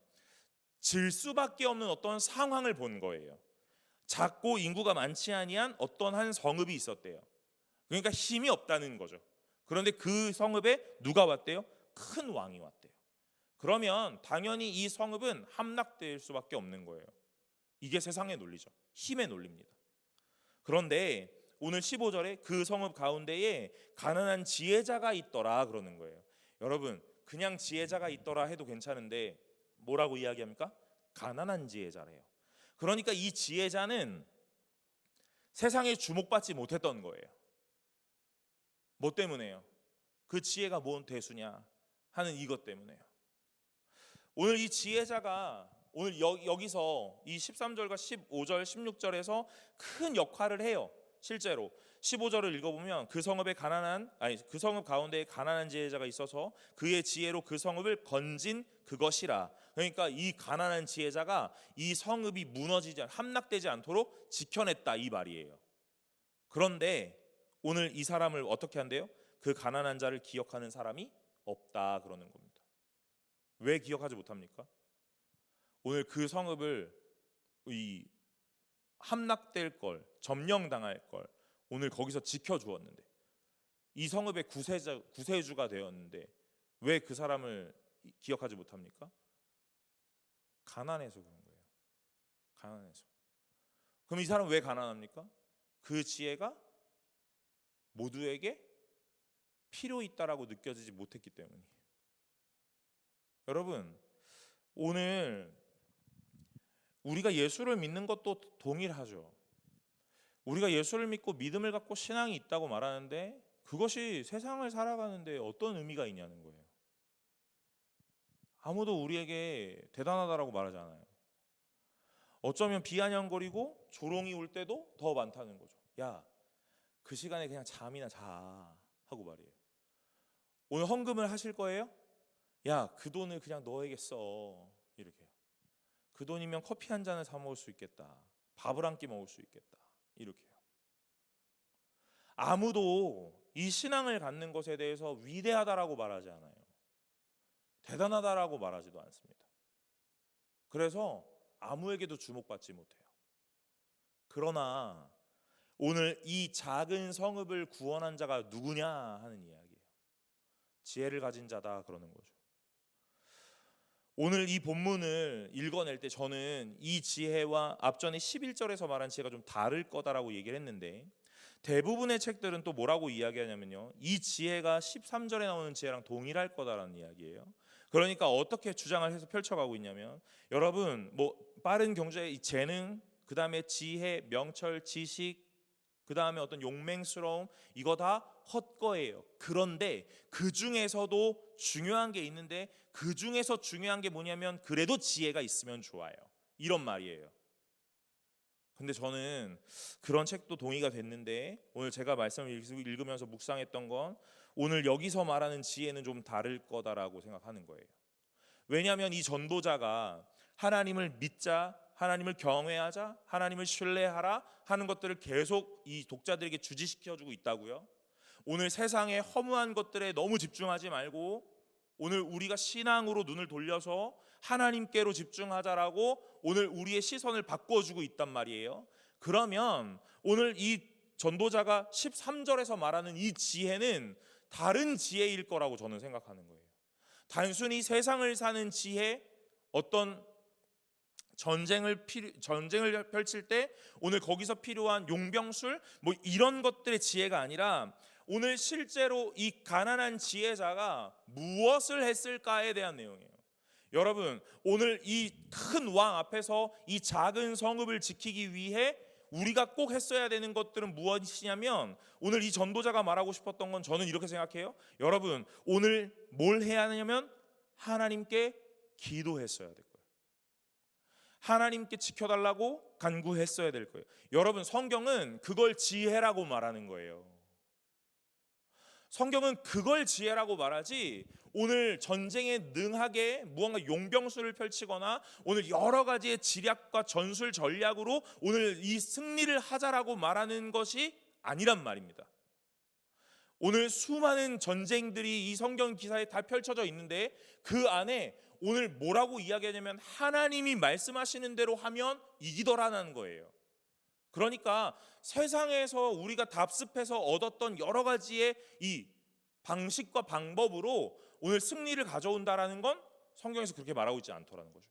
질 수밖에 없는 어떤 상황을 본 거예요. 작고 인구가 많지 아니한 어떤 한 성읍이 있었대요. 그러니까 힘이 없다는 거죠. 그런데 그 성읍에 누가 왔대요? 큰 왕이 왔대요. 그러면 당연히 이 성읍은 함락될 수밖에 없는 거예요. 이게 세상의 논리죠. 힘의 논리입니다. 그런데 오늘 15절에 그 성읍 가운데에 가난한 지혜자가 있더라 그러는 거예요. 여러분 그냥 지혜자가 있더라 해도 괜찮은데 뭐라고 이야기합니까? 가난한 지혜자래요. 그러니까 이 지혜자는 세상에 주목받지 못했던 거예요. 뭐 때문에요? 그 지혜가 뭔 대수냐 하는 이것 때문에요. 오늘 이 지혜자가 오늘 여기서 이 13절과 15절, 16절에서 큰 역할을 해요. 실제로 15절을 읽어보면 그 성읍 가운데에 가난한 지혜자가 있어서 그의 지혜로 그 성읍을 건진 그것이라. 그러니까 이 가난한 지혜자가 이 성읍이 무너지지 함락되지 않도록 지켜냈다 이 말이에요. 그런데 오늘 이 사람을 어떻게 한대요? 그 가난한 자를 기억하는 사람이 없다 그러는 겁니다. 왜 기억하지 못합니까? 오늘 그 성읍을 함락될 걸, 점령당할 걸 오늘 거기서 지켜주었는데 이 성읍의 구세주가 되었는데 왜 그 사람을 기억하지 못합니까? 가난해서 그런 거예요. 가난해서. 그럼 이 사람은 왜 가난합니까? 그 지혜가 모두에게 필요 있다라고 느껴지지 못했기 때문이에요. 여러분, 오늘 우리가 예수를 믿는 것도 동일하죠. 우리가 예수를 믿고 믿음을 갖고 신앙이 있다고 말하는데 그것이 세상을 살아가는데 어떤 의미가 있냐는 거예요. 아무도 우리에게 대단하다라고 말하지 않아요. 어쩌면 비아냥거리고 조롱이 올 때도 더 많다는 거죠. 야, 그 시간에 그냥 잠이나 자 하고 말이에요. 오늘 헌금을 하실 거예요? 야, 그 돈을 그냥 너에게 써. 이렇게 해요. 그 돈이면 커피 한 잔을 사 먹을 수 있겠다. 밥을 한 끼 먹을 수 있겠다. 이렇게 해요. 아무도 이 신앙을 갖는 것에 대해서 위대하다라고 말하지 않아요. 대단하다라고 말하지도 않습니다. 그래서 아무에게도 주목받지 못해요. 그러나 오늘 이 작은 성읍을 구원한 자가 누구냐 하는 이야기예요. 지혜를 가진 자다 그러는 거죠. 오늘 이 본문을 읽어낼 때 저는 이 지혜와 앞전에 11절에서 말한 지혜가 좀 다를 거다라고 얘기를 했는데, 대부분의 책들은 또 뭐라고 이야기하냐면요, 이 지혜가 13절에 나오는 지혜랑 동일할 거다라는 이야기예요. 그러니까 어떻게 주장을 해서 펼쳐가고 있냐면, 여러분 뭐 빠른 경제의 재능, 그 다음에 지혜, 명철, 지식, 그 다음에 어떤 용맹스러움, 이거 다 헛거예요. 그런데 그 중에서도 중요한 게 있는데, 그 중에서 중요한 게 뭐냐면 그래도 지혜가 있으면 좋아요, 이런 말이에요. 근데 저는 그런 책도 동의가 됐는데, 오늘 제가 말씀을 읽으면서 묵상했던 건 오늘 여기서 말하는 지혜는 좀 다를 거다라고 생각하는 거예요. 왜냐하면 이 전도자가 하나님을 믿자, 하나님을 경외하자, 하나님을 신뢰하라 하는 것들을 계속 이 독자들에게 주지시켜주고 있다고요. 오늘 세상의 허무한 것들에 너무 집중하지 말고 오늘 우리가 신앙으로 눈을 돌려서 하나님께로 집중하자라고 오늘 우리의 시선을 바꿔주고 있단 말이에요. 그러면 오늘 이 전도자가 13절에서 말하는 이 지혜는 다른 지혜일 거라고 저는 생각하는 거예요. 단순히 세상을 사는 지혜, 어떤 전쟁을 펼칠 때 오늘 거기서 필요한 용병술 뭐 이런 것들의 지혜가 아니라, 오늘 실제로 이 가난한 지혜자가 무엇을 했을까에 대한 내용이에요. 여러분, 오늘 이 큰 왕 앞에서 이 작은 성읍을 지키기 위해 우리가 꼭 했어야 되는 것들은 무엇이냐면, 오늘 이 전도자가 말하고 싶었던 건 저는 이렇게 생각해요. 여러분, 오늘 뭘 해야 하냐면 하나님께 기도했어야 될 거예요. 하나님께 지켜달라고 간구했어야 될 거예요. 여러분, 성경은 그걸 지혜라고 말하는 거예요. 성경은 그걸 지혜라고 말하지, 오늘 전쟁에 능하게 무언가 용병술을 펼치거나 오늘 여러 가지의 지략과 전술 전략으로 오늘 이 승리를 하자라고 말하는 것이 아니란 말입니다. 오늘 수많은 전쟁들이 이 성경 기사에 다 펼쳐져 있는데, 그 안에 오늘 뭐라고 이야기하냐면 하나님이 말씀하시는 대로 하면 이기더라는 거예요. 그러니까 세상에서 우리가 답습해서 얻었던 여러 가지의 이 방식과 방법으로 오늘 승리를 가져온다라는 건 성경에서 그렇게 말하고 있지 않더라는 거죠.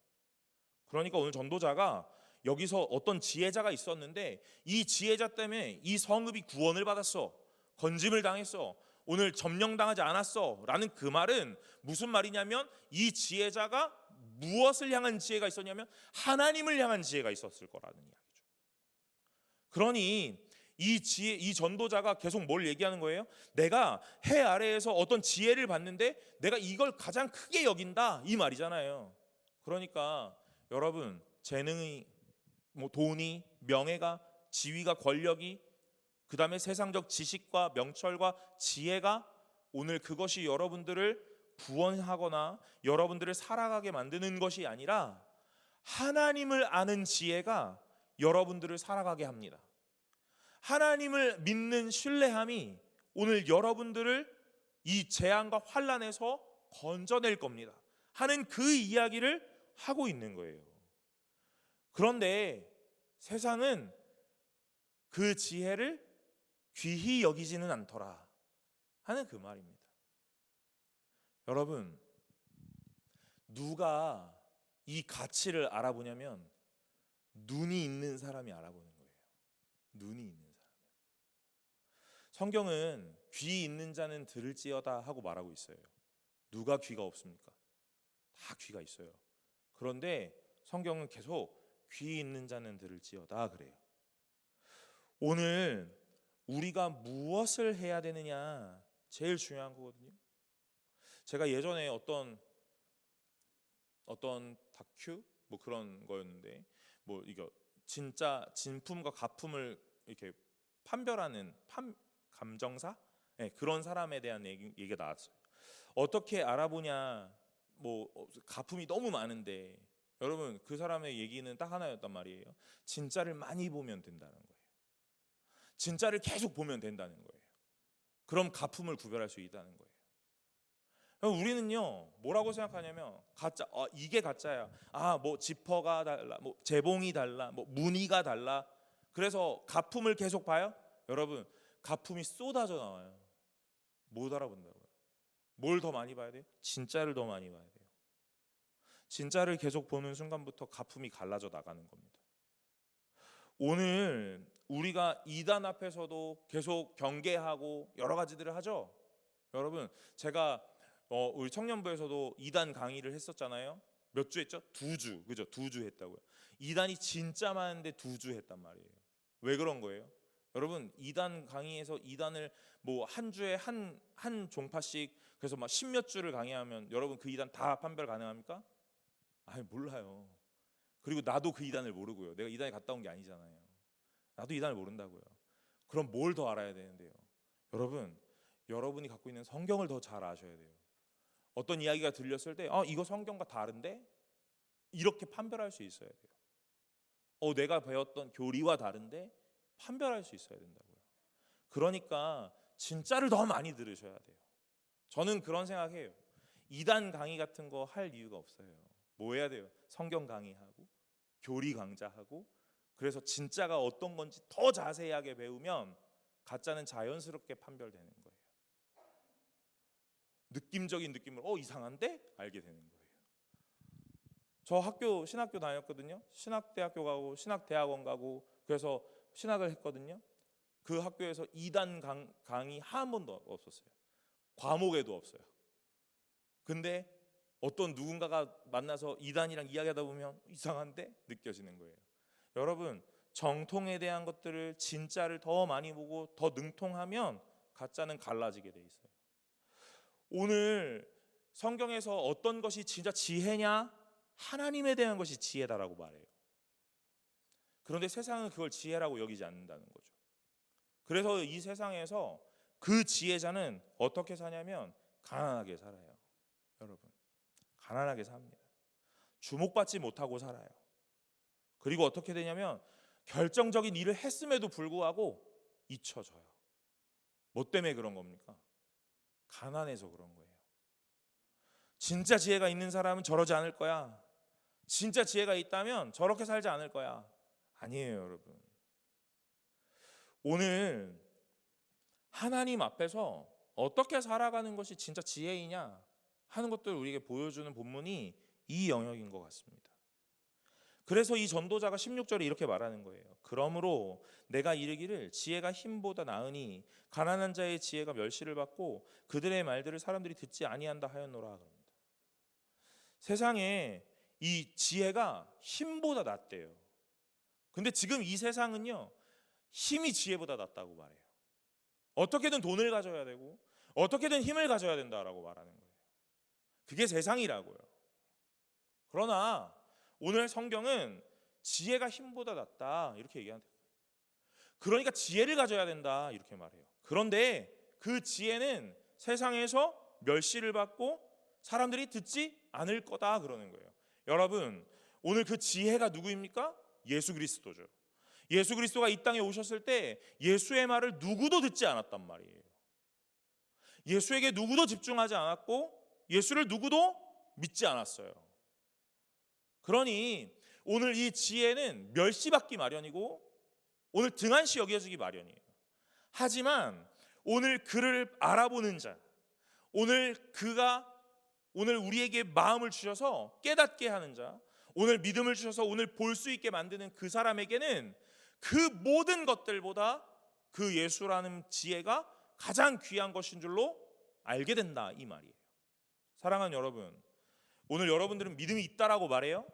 그러니까 오늘 전도자가 여기서 어떤 지혜자가 있었는데, 이 지혜자 때문에 이 성읍이 구원을 받았어, 건짐을 당했어, 오늘 점령당하지 않았어 라는 그 말은 무슨 말이냐면, 이 지혜자가 무엇을 향한 지혜가 있었냐면 하나님을 향한 지혜가 있었을 거라는 이야기죠. 그러니 이 전도자가 계속 뭘 얘기하는 거예요? 내가 해 아래에서 어떤 지혜를 받는데 내가 이걸 가장 크게 여긴다, 이 말이잖아요. 그러니까 여러분, 재능이, 뭐 돈이, 명예가, 지위가, 권력이, 그 다음에 세상적 지식과 명철과 지혜가 오늘 그것이 여러분들을 구원하거나 여러분들을 살아가게 만드는 것이 아니라, 하나님을 아는 지혜가 여러분들을 살아가게 합니다. 하나님을 믿는 신뢰함이 오늘 여러분들을 이 재앙과 환난에서 건져낼 겁니다 하는 그 이야기를 하고 있는 거예요. 그런데 세상은 그 지혜를 귀히 여기지는 않더라 하는 그 말입니다. 여러분, 누가 이 가치를 알아보냐면 눈이 있는 사람이 알아보는 거예요. 눈이 있는 사람. 성경은 귀 있는 자는 들을지어다 하고 말하고 있어요. 누가 귀가 없습니까? 다 귀가 있어요. 그런데 성경은 계속 귀 있는 자는 들을지어다 그래요. 오늘 우리가 무엇을 해야 되느냐 제일 중요한 거거든요. 제가 예전에 어떤 다큐 뭐 그런 거였는데, 뭐 이거 진짜 진품과 가품을 이렇게 판별하는 감정사, 네, 그런 사람에 대한 얘기가 나왔어요. 어떻게 알아보냐, 뭐 가품이 너무 많은데 여러분 그 사람의 얘기는 딱 하나였단 말이에요. 진짜를 많이 보면 된다는 거예요. 진짜를 계속 보면 된다는 거예요. 그럼 가품을 구별할 수 있다는 거예요. 우리는요 뭐라고 생각하냐면 가짜, 이게 가짜야. 뭐 지퍼가 달라, 뭐 재봉이 달라, 뭐 무늬가 달라. 그래서 가품을 계속 봐요. 여러분 가품이 쏟아져 나와요. 못 알아본다고요. 뭘 더 많이 봐야 돼요? 진짜를 더 많이 봐야 돼요. 진짜를 계속 보는 순간부터 가품이 갈라져 나가는 겁니다. 오늘 우리가 이단 앞에서도 계속 경계하고 여러 가지들을 하죠. 여러분 제가 우리 청년부에서도 이단 강의를 했었잖아요. 몇 주 했죠? 2주. 그죠? 2주 했다고요. 이단이 진짜 많은데 2주 했단 말이에요. 왜 그런 거예요? 여러분 이단 강의에서 이단을 뭐 한 주에 한 종파씩, 그래서 막 10몇 주를 강의하면 여러분 그 이단 다 판별 가능합니까? 몰라요. 그리고 나도 그 이단을 모르고요. 내가 이단에 갔다 온 게 아니잖아요. 나도 이단을 모른다고요. 그럼 뭘 더 알아야 되는데요? 여러분, 여러분이 갖고 있는 성경을 더 잘 아셔야 돼요. 어떤 이야기가 들렸을 때 이거 성경과 다른데? 이렇게 판별할 수 있어야 돼요. 내가 배웠던 교리와 다른데? 판별할 수 있어야 된다고요. 그러니까 진짜를 더 많이 들으셔야 돼요. 저는 그런 생각해요. 이단 강의 같은 거 할 이유가 없어요. 뭐 해야 돼요? 성경 강의하고 교리 강좌하고, 그래서 진짜가 어떤 건지 더 자세하게 배우면 가짜는 자연스럽게 판별되는 거예요. 느낌적인 느낌으로 이상한데? 알게 되는 거예요. 저 신학교 다녔거든요. 신학대학교 가고 신학대학원 가고 그래서 신학을 했거든요. 그 학교에서 이단 강의 한 번도 없었어요. 과목에도 없어요. 근데 어떤 누군가가 만나서 이단이랑 이야기하다 보면 이상한데? 느껴지는 거예요. 여러분 정통에 대한 것들을, 진짜를 더 많이 보고 더 능통하면 가짜는 갈라지게 돼 있어요. 오늘 성경에서 어떤 것이 진짜 지혜냐? 하나님에 대한 것이 지혜다라고 말해요. 그런데 세상은 그걸 지혜라고 여기지 않는다는 거죠. 그래서 이 세상에서 그 지혜자는 어떻게 사냐면 가난하게 살아요. 여러분 가난하게 삽니다. 주목받지 못하고 살아요. 그리고 어떻게 되냐면 결정적인 일을 했음에도 불구하고 잊혀져요. 뭐 때문에 그런 겁니까? 가난해서 그런 거예요. 진짜 지혜가 있는 사람은 저러지 않을 거야. 진짜 지혜가 있다면 저렇게 살지 않을 거야. 아니에요, 여러분. 오늘 하나님 앞에서 어떻게 살아가는 것이 진짜 지혜이냐 하는 것들을 우리에게 보여주는 본문이 이 영역인 것 같습니다. 그래서 이 전도자가 16절에 이렇게 말하는 거예요. 그러므로 내가 이르기를 지혜가 힘보다 나으니 가난한 자의 지혜가 멸시를 받고 그들의 말들을 사람들이 듣지 아니한다 하였노라. 그럽니다. 세상에 이 지혜가 힘보다 낫대요. 근데 지금 이 세상은요 힘이 지혜보다 낫다고 말해요. 어떻게든 돈을 가져야 되고 어떻게든 힘을 가져야 된다라고 말하는 거예요. 그게 세상이라고요. 그러나 오늘 성경은 지혜가 힘보다 낫다 이렇게 얘기한대요. 그러니까 지혜를 가져야 된다 이렇게 말해요. 그런데 그 지혜는 세상에서 멸시를 받고 사람들이 듣지 않을 거다 그러는 거예요. 여러분 오늘 그 지혜가 누구입니까? 예수 그리스도죠. 예수 그리스도가 이 땅에 오셨을 때 예수의 말을 누구도 듣지 않았단 말이에요. 예수에게 누구도 집중하지 않았고 예수를 누구도 믿지 않았어요. 그러니 오늘 이 지혜는 멸시받기 마련이고 오늘 등한시 여겨지기 마련이에요. 하지만 오늘 그를 알아보는 자, 오늘 그가 오늘 우리에게 마음을 주셔서 깨닫게 하는 자, 오늘 믿음을 주셔서 오늘 볼 수 있게 만드는 그 사람에게는 그 모든 것들보다 그 예수라는 지혜가 가장 귀한 것인 줄로 알게 된다, 이 말이에요. 사랑하는 여러분, 오늘 여러분들은 믿음이 있다라고 말해요?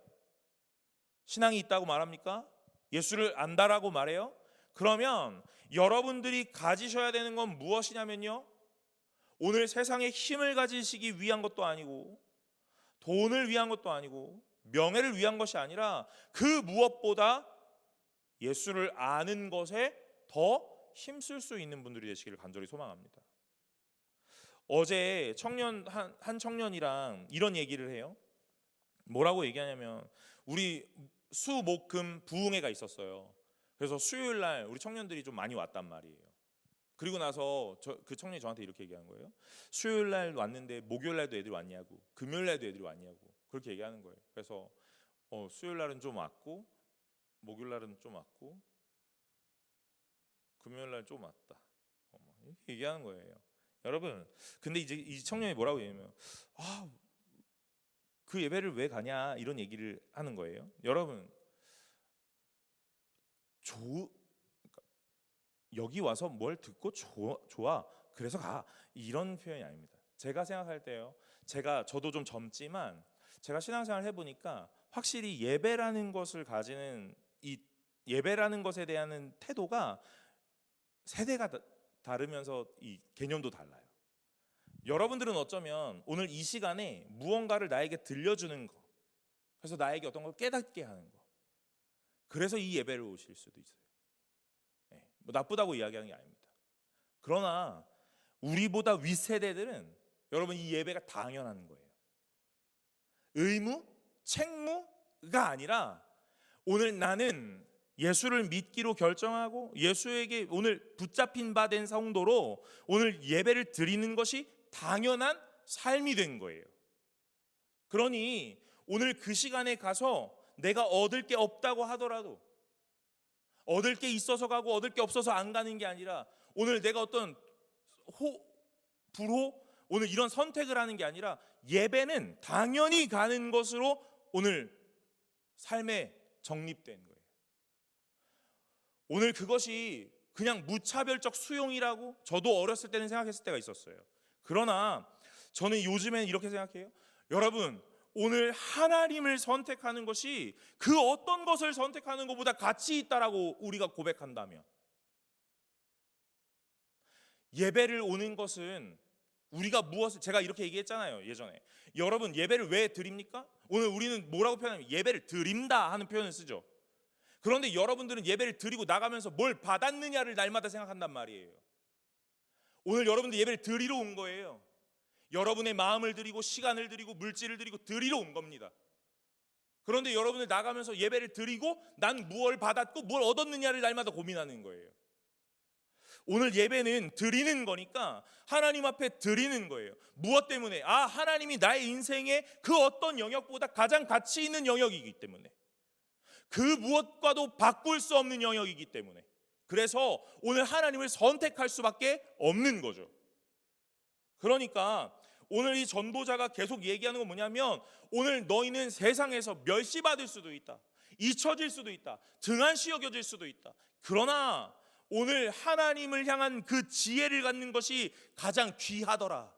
신앙이 있다고 말합니까? 예수를 안다라고 말해요? 그러면 여러분들이 가지셔야 되는 건 무엇이냐면요, 오늘 세상에 힘을 가지시기 위한 것도 아니고 돈을 위한 것도 아니고 명예를 위한 것이 아니라 그 무엇보다 예수를 아는 것에 더 힘쓸 수 있는 분들이 되시기를 간절히 소망합니다. 어제 한 청년이랑 이런 얘기를 해요. 뭐라고 얘기하냐면, 우리 수목금 부흥회가 있었어요. 그래서 수요일 날 우리 청년들이 좀 많이 왔단 말이에요. 그리고 나서 그 청년이 저한테 이렇게 얘기한 거예요. 수요일 날 왔는데 목요일 날도 애들이 왔냐고, 금요일 날도 애들이 왔냐고, 그렇게 얘기하는 거예요. 그래서 수요일 날은 좀 왔고, 목요일 날은 좀 왔고, 금요일 날 좀 왔다, 이렇게 얘기하는 거예요. 여러분, 근데 이제 이 청년이 뭐라고 얘기하면, 그 예배를 왜 가냐, 이런 얘기를 하는 거예요. 여러분, 여기 와서 뭘 듣고 좋아 그래서 가, 이런 표현이 아닙니다. 제가 생각할 때요, 저도 좀 젊지만 제가 신앙생활을 해보니까 확실히 예배라는 것을 가지는, 이 예배라는 것에 대한 태도가 세대가 다르면서 이 개념도 달라요. 여러분들은 어쩌면 오늘 이 시간에 무언가를 나에게 들려주는 거, 그래서 나에게 어떤 걸 깨닫게 하는 거, 그래서 이 예배를 오실 수도 있어요. 뭐 나쁘다고 이야기하는 게 아닙니다. 그러나 우리보다 윗세대들은 여러분, 이 예배가 당연한 거예요. 의무, 책무가 아니라 오늘 나는 예수를 믿기로 결정하고 예수에게 오늘 붙잡힌 바 된 성도로 오늘 예배를 드리는 것이 당연한 삶이 된 거예요. 그러니 오늘 그 시간에 가서 내가 얻을 게 없다고 하더라도, 얻을 게 있어서 가고 얻을 게 없어서 안 가는 게 아니라, 오늘 내가 어떤 불호, 오늘 이런 선택을 하는 게 아니라 예배는 당연히 가는 것으로 오늘 삶에 정립된 거예요. 오늘 그것이 그냥 무차별적 수용이라고 저도 어렸을 때는 생각했을 때가 있었어요. 그러나 저는 요즘에는 이렇게 생각해요. 여러분, 오늘 하나님을 선택하는 것이 그 어떤 것을 선택하는 것보다 가치 있다라고 우리가 고백한다면, 예배를 오는 것은 우리가 제가 이렇게 얘기했잖아요, 예전에. 여러분, 예배를 왜 드립니까? 오늘 우리는 뭐라고 표현하면 예배를 드린다 하는 표현을 쓰죠. 그런데 여러분들은 예배를 드리고 나가면서 뭘 받았느냐를 날마다 생각한단 말이에요. 오늘 여러분들 예배를 드리러 온 거예요. 여러분의 마음을 드리고 시간을 드리고 물질을 드리고 드리러 온 겁니다. 그런데 여러분들 나가면서 예배를 드리고 난 무엇을 받았고 뭘 얻었느냐를 날마다 고민하는 거예요. 오늘 예배는 드리는 거니까 하나님 앞에 드리는 거예요. 무엇 때문에? 하나님이 나의 인생의 그 어떤 영역보다 가장 가치 있는 영역이기 때문에, 그 무엇과도 바꿀 수 없는 영역이기 때문에, 그래서 오늘 하나님을 선택할 수밖에 없는 거죠. 그러니까 오늘 이 전도자가 계속 얘기하는 건 뭐냐면, 오늘 너희는 세상에서 멸시받을 수도 있다, 잊혀질 수도 있다, 등한시 여겨질 수도 있다. 그러나 오늘 하나님을 향한 그 지혜를 갖는 것이 가장 귀하더라.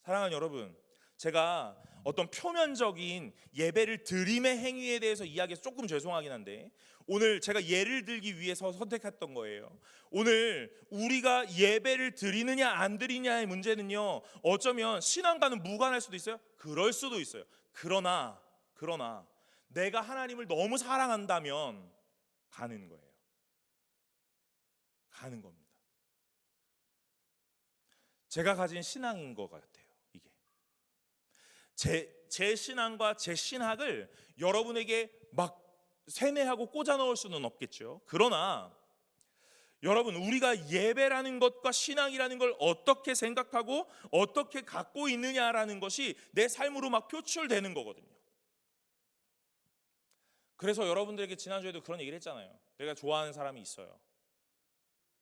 사랑하는 여러분, 제가 어떤 표면적인 예배를 드림의 행위에 대해서 이야기해서 조금 죄송하긴 한데, 오늘 제가 예를 들기 위해서 선택했던 거예요. 오늘 우리가 예배를 드리느냐 안 드리냐의 문제는요, 어쩌면 신앙과는 무관할 수도 있어요. 그럴 수도 있어요. 그러나 내가 하나님을 너무 사랑한다면 가는 거예요. 가는 겁니다. 제가 가진 신앙인 것 같아요. 이게 제 신앙과 제 신학을 여러분에게 막 세뇌하고 꽂아 넣을 수는 없겠죠. 그러나 여러분, 우리가 예배라는 것과 신앙이라는 걸 어떻게 생각하고 어떻게 갖고 있느냐라는 것이 내 삶으로 막 표출되는 거거든요. 그래서 여러분들에게 지난주에도 그런 얘기를 했잖아요. 내가 좋아하는 사람이 있어요.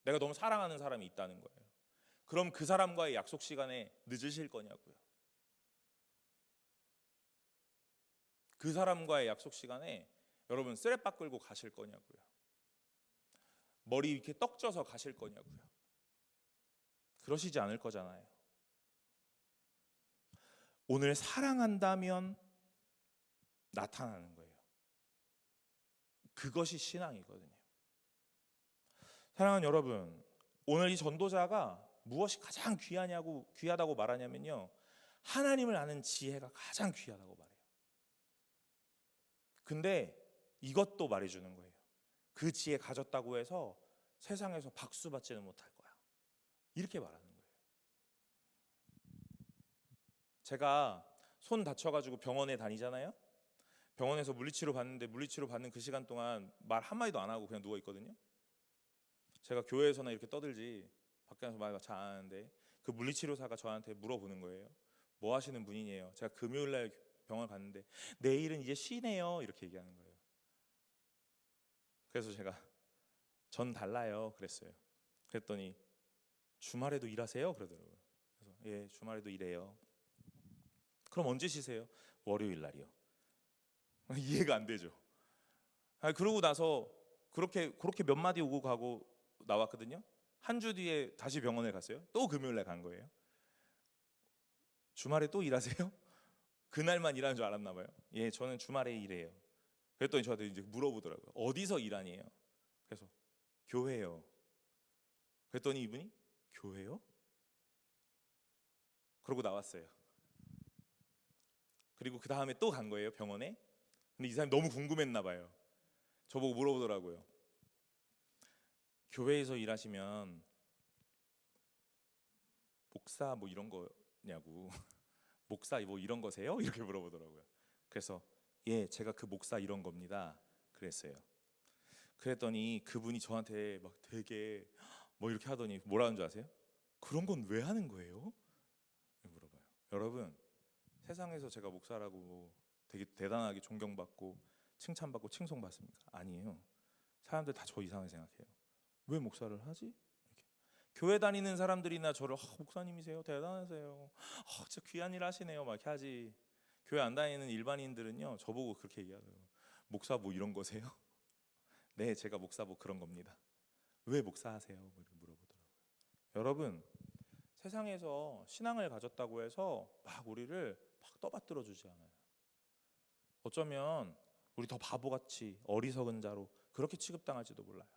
내가 너무 사랑하는 사람이 있다는 거예요. 그럼 그 사람과의 약속 시간에 늦으실 거냐고요. 그 사람과의 약속 시간에 여러분 쓰레빠 끌고 가실 거냐고요? 머리 이렇게 떡져서 가실 거냐고요? 그러시지 않을 거잖아요. 오늘 사랑한다면 나타나는 거예요. 그것이 신앙이거든요. 사랑하는 여러분, 오늘 이 전도자가 무엇이 가장 귀하다고 말하냐면요, 하나님을 아는 지혜가 가장 귀하다고 말해요. 근데 이것도 말해주는 거예요. 그 지혜 가졌다고 해서 세상에서 박수 받지는 못할 거야, 이렇게 말하는 거예요. 제가 손 다쳐가지고 병원에 다니잖아요. 병원에서 물리치료 받는데 물리치료 받는 그 시간 동안 말 한마디도 안 하고 그냥 누워 있거든요. 제가 교회에서나 이렇게 떠들지 밖에 나서 말 잘 안 하는데 그 물리치료사가 저한테 물어보는 거예요. 뭐 하시는 분이에요? 제가 금요일날 병원 갔는데 내일은 이제 쉬네요, 이렇게 얘기하는 거예요. 그래서 제가 전 달라요 그랬어요. 그랬더니 주말에도 일하세요? 그러더라고요. 그래서 예, 주말에도 일해요. 그럼 언제 쉬세요? 월요일 날이요. 이해가 안 되죠. 그러고 나서 그렇게 몇 마디 오고 가고 나왔거든요. 한 주 뒤에 다시 병원에 갔어요. 또 금요일 날 간 거예요. 주말에 또 일하세요? 그날만 일하는 줄 알았나 봐요. 예, 저는 주말에 일해요. 그랬더니 저한테 이제 물어보더라고요. 어디서 일하니에요? 그래서 교회요. 그랬더니 이분이 교회요? 그러고 나왔어요. 그리고 그 다음에 또 간 거예요, 병원에. 근데 이 사람이 너무 궁금했나 봐요. 저보고 물어보더라고요. 교회에서 일하시면 목사 뭐 이런 거냐고. 목사 뭐 이런 거세요? 이렇게 물어보더라고요. 그래서 예, 제가 그 목사 이런 겁니다, 그랬어요. 그랬더니 그분이 저한테 막 되게 뭐 이렇게 하더니 뭐라는 줄 아세요? 그런 건 왜 하는 거예요? 물어봐요. 여러분, 세상에서 제가 목사라고 되게 대단하게 존경받고 칭찬받고 칭송받습니까? 아니에요. 사람들 다 저 이상하게 생각해요. 왜 목사를 하지? 이렇게. 교회 다니는 사람들이나 저를 목사님이세요, 대단하세요, 진짜 귀한 일 하시네요, 막 이렇게 하지. 교회 안 다니는 일반인들은요, 저보고 그렇게 얘기하더라고요. 목사 뭐 이런 거세요? 네, 제가 목사 뭐 그런 겁니다. 왜 목사 하세요? 뭐 이렇게 물어보더라고요. 여러분, 세상에서 신앙을 가졌다고 해서 막 우리를 막 떠받들어 주지 않아요. 어쩌면 우리 더 바보같이 어리석은 자로 그렇게 취급당할지도 몰라요.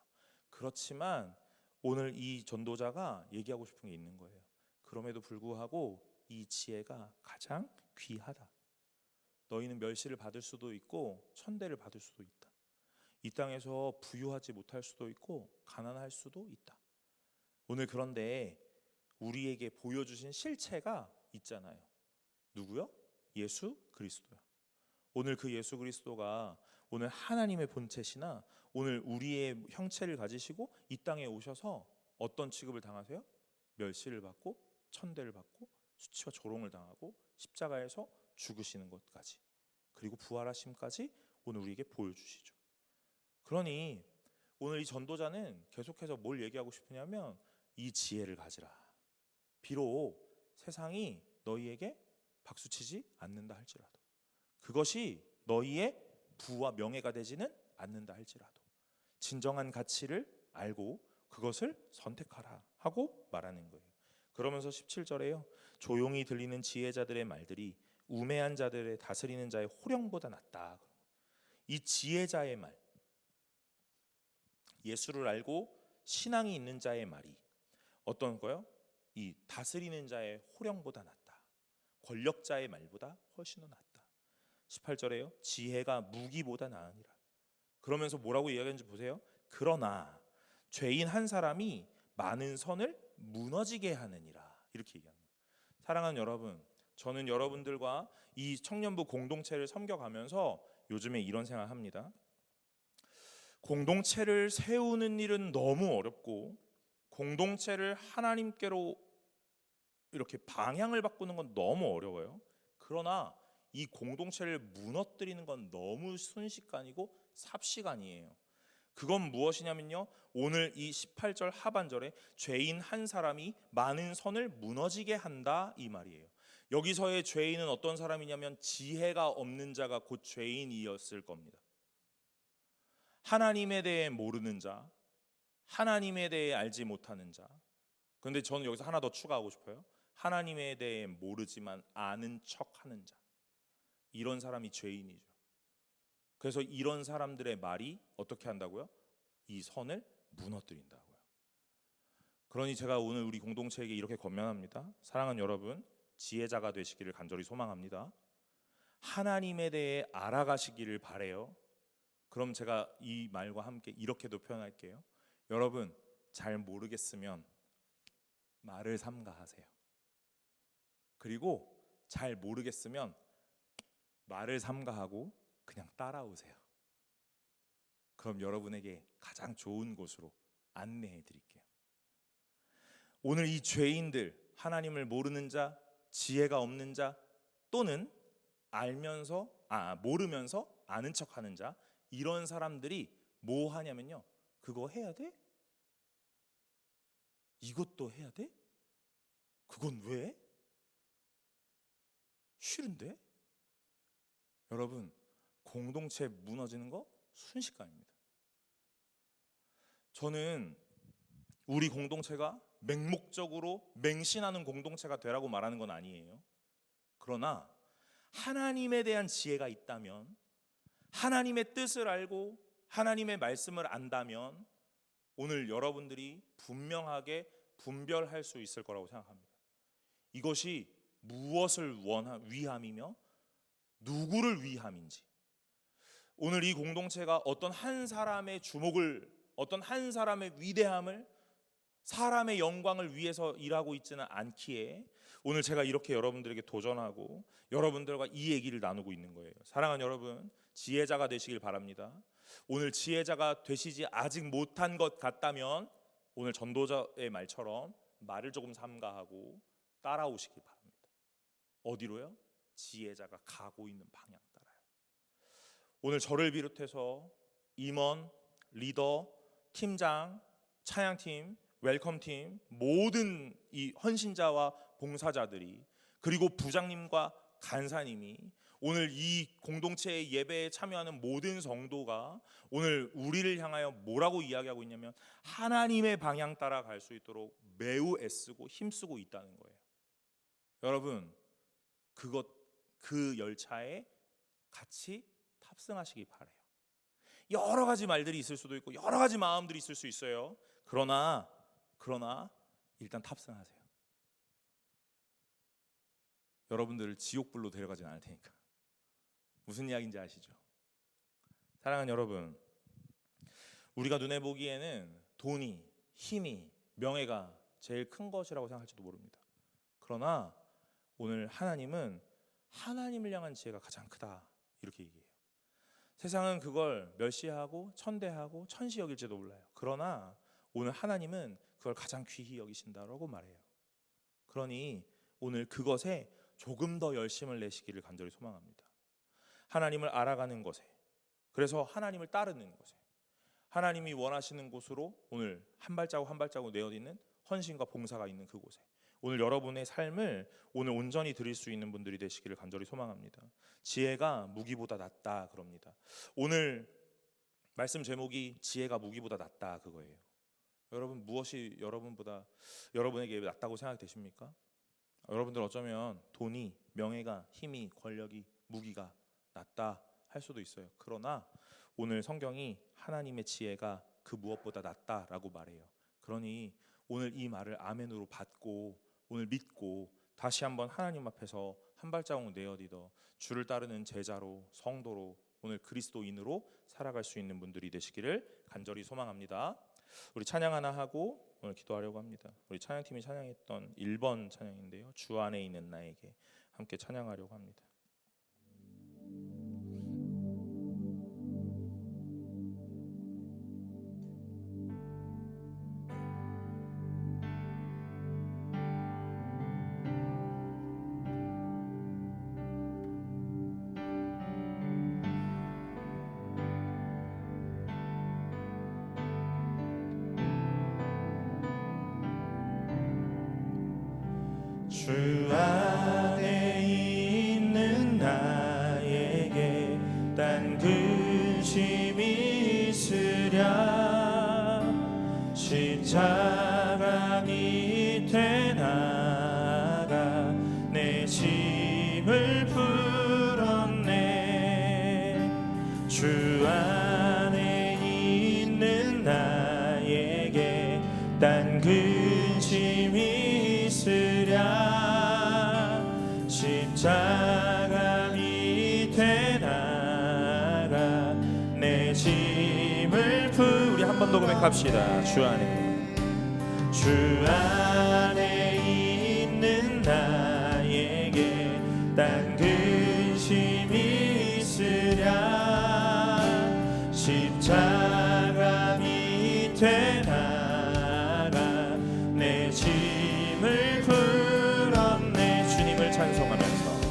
그렇지만 오늘 이 전도자가 얘기하고 싶은 게 있는 거예요. 그럼에도 불구하고 이 지혜가 가장 귀하다. 너희는 멸시를 받을 수도 있고 천대를 받을 수도 있다. 이 땅에서 부유하지 못할 수도 있고 가난할 수도 있다. 오늘 그런데 우리에게 보여주신 실체가 있잖아요. 누구요? 예수 그리스도요. 오늘 그 예수 그리스도가 오늘 하나님의 본체시나 오늘 우리의 형체를 가지시고 이 땅에 오셔서 어떤 취급을 당하세요? 멸시를 받고 천대를 받고 수치와 조롱을 당하고 십자가에서 죽으시는 것까지, 그리고 부활하심까지 오늘 우리에게 보여주시죠. 그러니 오늘 이 전도자는 계속해서 뭘 얘기하고 싶으냐면 이 지혜를 가지라. 비록 세상이 너희에게 박수치지 않는다 할지라도, 그것이 너희의 부와 명예가 되지는 않는다 할지라도 진정한 가치를 알고 그것을 선택하라 하고 말하는 거예요. 그러면서 17절에요. 조용히 들리는 지혜자들의 말들이 우매한 자들의 다스리는 자의 호령보다 낫다. 이 지혜자의 말, 예수를 알고 신앙이 있는 자의 말이 어떤 거요? 이 다스리는 자의 호령보다 낫다. 권력자의 말보다 훨씬 더 낫다. 18절에요. 지혜가 무기보다 나으니라. 그러면서 뭐라고 이야기하는지 보세요. 그러나 죄인 한 사람이 많은 선을 무너지게 하느니라. 이렇게 얘기하는 거예요. 사랑하는 여러분, 저는 여러분들과 이 청년부 공동체를 섬겨가면서 요즘에 이런 생각을 합니다. 공동체를 세우는 일은 너무 어렵고 공동체를 하나님께로 이렇게 방향을 바꾸는 건 너무 어려워요. 그러나 이 공동체를 무너뜨리는 건 너무 순식간이고 삽시간이에요. 그건 무엇이냐면요, 오늘 이 18절 하반절에 죄인 한 사람이 많은 선을 무너지게 한다 이 말이에요. 여기서의 죄인은 어떤 사람이냐면 지혜가 없는 자가 곧 죄인이었을 겁니다. 하나님에 대해 모르는 자, 하나님에 대해 알지 못하는 자. 그런데 저는 여기서 하나 더 추가하고 싶어요. 하나님에 대해 모르지만 아는 척하는 자. 이런 사람이 죄인이죠. 그래서 이런 사람들의 말이 어떻게 한다고요? 이 선을 무너뜨린다고요. 그러니 제가 오늘 우리 공동체에게 이렇게 권면합니다. 사랑하는 여러분, 지혜자가 되시기를 간절히 소망합니다. 하나님에 대해 알아가시기를 바래요. 그럼 제가 이 말과 함께 이렇게도 표현할게요. 여러분, 잘 모르겠으면 말을 삼가하세요. 그리고 잘 모르겠으면 말을 삼가하고 그냥 따라오세요. 그럼 여러분에게 가장 좋은 곳으로 안내해 드릴게요. 오늘 이 죄인들, 하나님을 모르는 자, 지혜가 없는 자, 또는 모르면서 아는 척하는 자, 이런 사람들이 뭐 하냐면요, 그거 해야 돼? 이것도 해야 돼? 그건 왜? 싫은데? 여러분, 공동체 무너지는 거 순식간입니다. 저는 우리 공동체가 맹목적으로 맹신하는 공동체가 되라고 말하는 건 아니에요. 그러나 하나님에 대한 지혜가 있다면, 하나님의 뜻을 알고 하나님의 말씀을 안다면 오늘 여러분들이 분명하게 분별할 수 있을 거라고 생각합니다. 이것이 무엇을 위함이며 누구를 위함인지, 오늘 이 공동체가 어떤 한 사람의 주목을, 어떤 한 사람의 위대함을, 사람의 영광을 위해서 일하고 있지는 않기에 오늘 제가 이렇게 여러분들에게 도전하고 여러분들과 이 얘기를 나누고 있는 거예요. 사랑하는 여러분, 지혜자가 되시길 바랍니다. 오늘 지혜자가 되시지 아직 못한 것 같다면 오늘 전도자의 말처럼 말을 조금 삼가하고 따라오시길 바랍니다. 어디로요? 지혜자가 가고 있는 방향 따라요. 오늘 저를 비롯해서 임원, 리더, 팀장, 찬양팀, 웰컴팀, 모든 이 헌신자와 봉사자들이, 그리고 부장님과 간사님이, 오늘 이 공동체의 예배에 참여하는 모든 성도가 오늘 우리를 향하여 뭐라고 이야기하고 있냐면 하나님의 방향 따라 갈 수 있도록 매우 애쓰고 힘쓰고 있다는 거예요. 여러분, 그 열차에 같이 탑승하시기 바라요. 여러 가지 말들이 있을 수도 있고 여러 가지 마음들이 있을 수 있어요. 그러나 일단 탑승하세요. 여러분들을 지옥불로 데려가진 않을 테니까. 무슨 이야기인지 아시죠? 사랑하는 여러분, 우리가 눈에 보기에는 돈이, 힘이, 명예가 제일 큰 것이라고 생각할지도 모릅니다. 그러나 오늘 하나님은 하나님을 향한 지혜가 가장 크다, 이렇게 얘기해요. 세상은 그걸 멸시하고 천대하고 천시 여길지도 몰라요. 그러나 오늘 하나님은 그걸 가장 귀히 여기신다라고 말해요. 그러니 오늘 그것에 조금 더 열심을 내시기를 간절히 소망합니다. 하나님을 알아가는 것에, 그래서 하나님을 따르는 것에, 하나님이 원하시는 곳으로 오늘 한 발자국 한 발자국 내어딛는 헌신과 봉사가 있는 그곳에 오늘 여러분의 삶을 오늘 온전히 드릴 수 있는 분들이 되시기를 간절히 소망합니다. 지혜가 무기보다 낫다 그럽니다. 오늘 말씀 제목이 지혜가 무기보다 낫다 그거예요. 여러분, 무엇이 여러분에게 낫다고 생각되십니까? 여러분들 어쩌면 돈이, 명예가, 힘이, 권력이, 무기가 낫다 할 수도 있어요. 그러나 오늘 성경이 하나님의 지혜가 그 무엇보다 낫다라고 말해요. 그러니 오늘 이 말을 아멘으로 받고 오늘 믿고 다시 한번 하나님 앞에서 한 발자국 내어디더 주를 따르는 제자로, 성도로, 오늘 그리스도인으로 살아갈 수 있는 분들이 되시기를 간절히 소망합니다. 우리 찬양 하나 하고 오늘 기도하려고 합니다. 우리 찬양팀이 찬양했던 1번 찬양인데요, 주 안에 있는 나에게 함께 찬양하려고 합니다. 주 안에 힘을 풀었네. 주 안에 있는 나에게 딴 근심이 있으랴. 십자가 밑에 나가 내 짐을 우리 한 번 더 고백합시다. 주 안에 있는 나에게 딴 근심이 있으랴. 십자가 밑에 나가 내 짐을 풀었네. 주님을 찬송하면서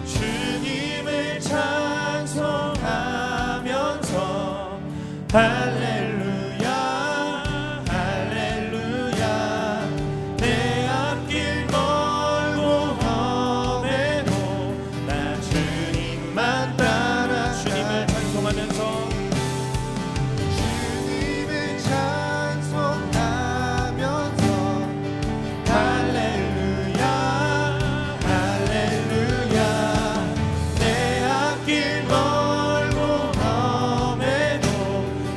주님을 찬송하면서 할렐루야 할렐루야. 내 앞길 멀고 험해도 나 주님만 따라. 주님을 찬송하면서 주님을 찬송하면서 할렐루야 할렐루야. 내 앞길 멀고 험해도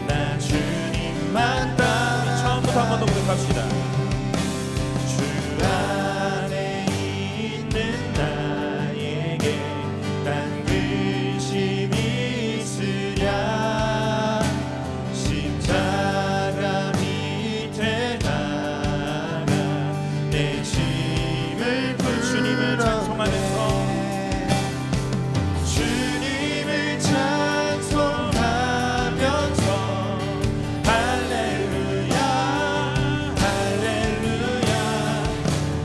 나 주님만 따라. 처음부터 한 번 더 고백합시다. 주 안에 있는 나에게 딴 근심이 있으랴. 십자가 밑에 나가 내 짐을 주님을 찬송하면서 주님을 찬송하면서 할렐루야 할렐루야.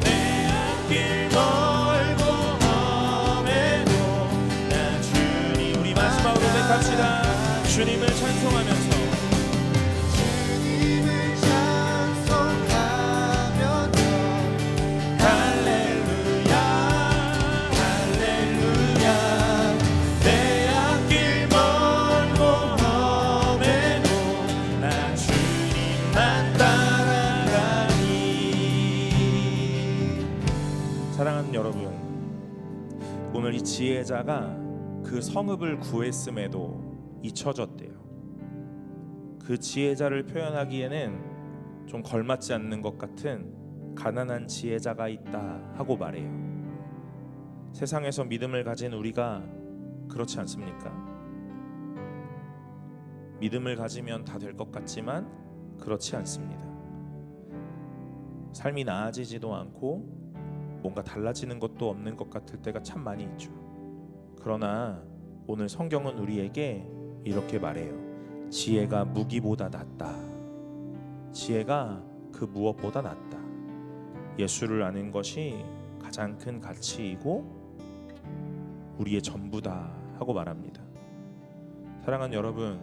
내 앞길 멀고 험해도 나 주님. 우리 마지막으로 고백합시다. 주님을 찬송하면서 주님을 찬송하면서 할렐루야 할렐루야. 내 앞길 멀고 험해도 나 주님만 따라가니. 사랑하는 여러분, 오늘 이 지혜자가 그 성읍을 구했음에도 잊혀졌대요. 그 지혜자를 표현하기에는 좀 걸맞지 않는 것 같은 가난한 지혜자가 있다 하고 말해요. 세상에서 믿음을 가진 우리가 그렇지 않습니까? 믿음을 가지면 다 될 것 같지만 그렇지 않습니다. 삶이 나아지지도 않고 뭔가 달라지는 것도 없는 것 같을 때가 참 많이 있죠. 그러나 오늘 성경은 우리에게 이렇게 말해요. 지혜가 무기보다 낫다. 지혜가 그 무엇보다 낫다. 예수를 아는 것이 가장 큰 가치이고 우리의 전부다 하고 말합니다. 사랑하는 여러분,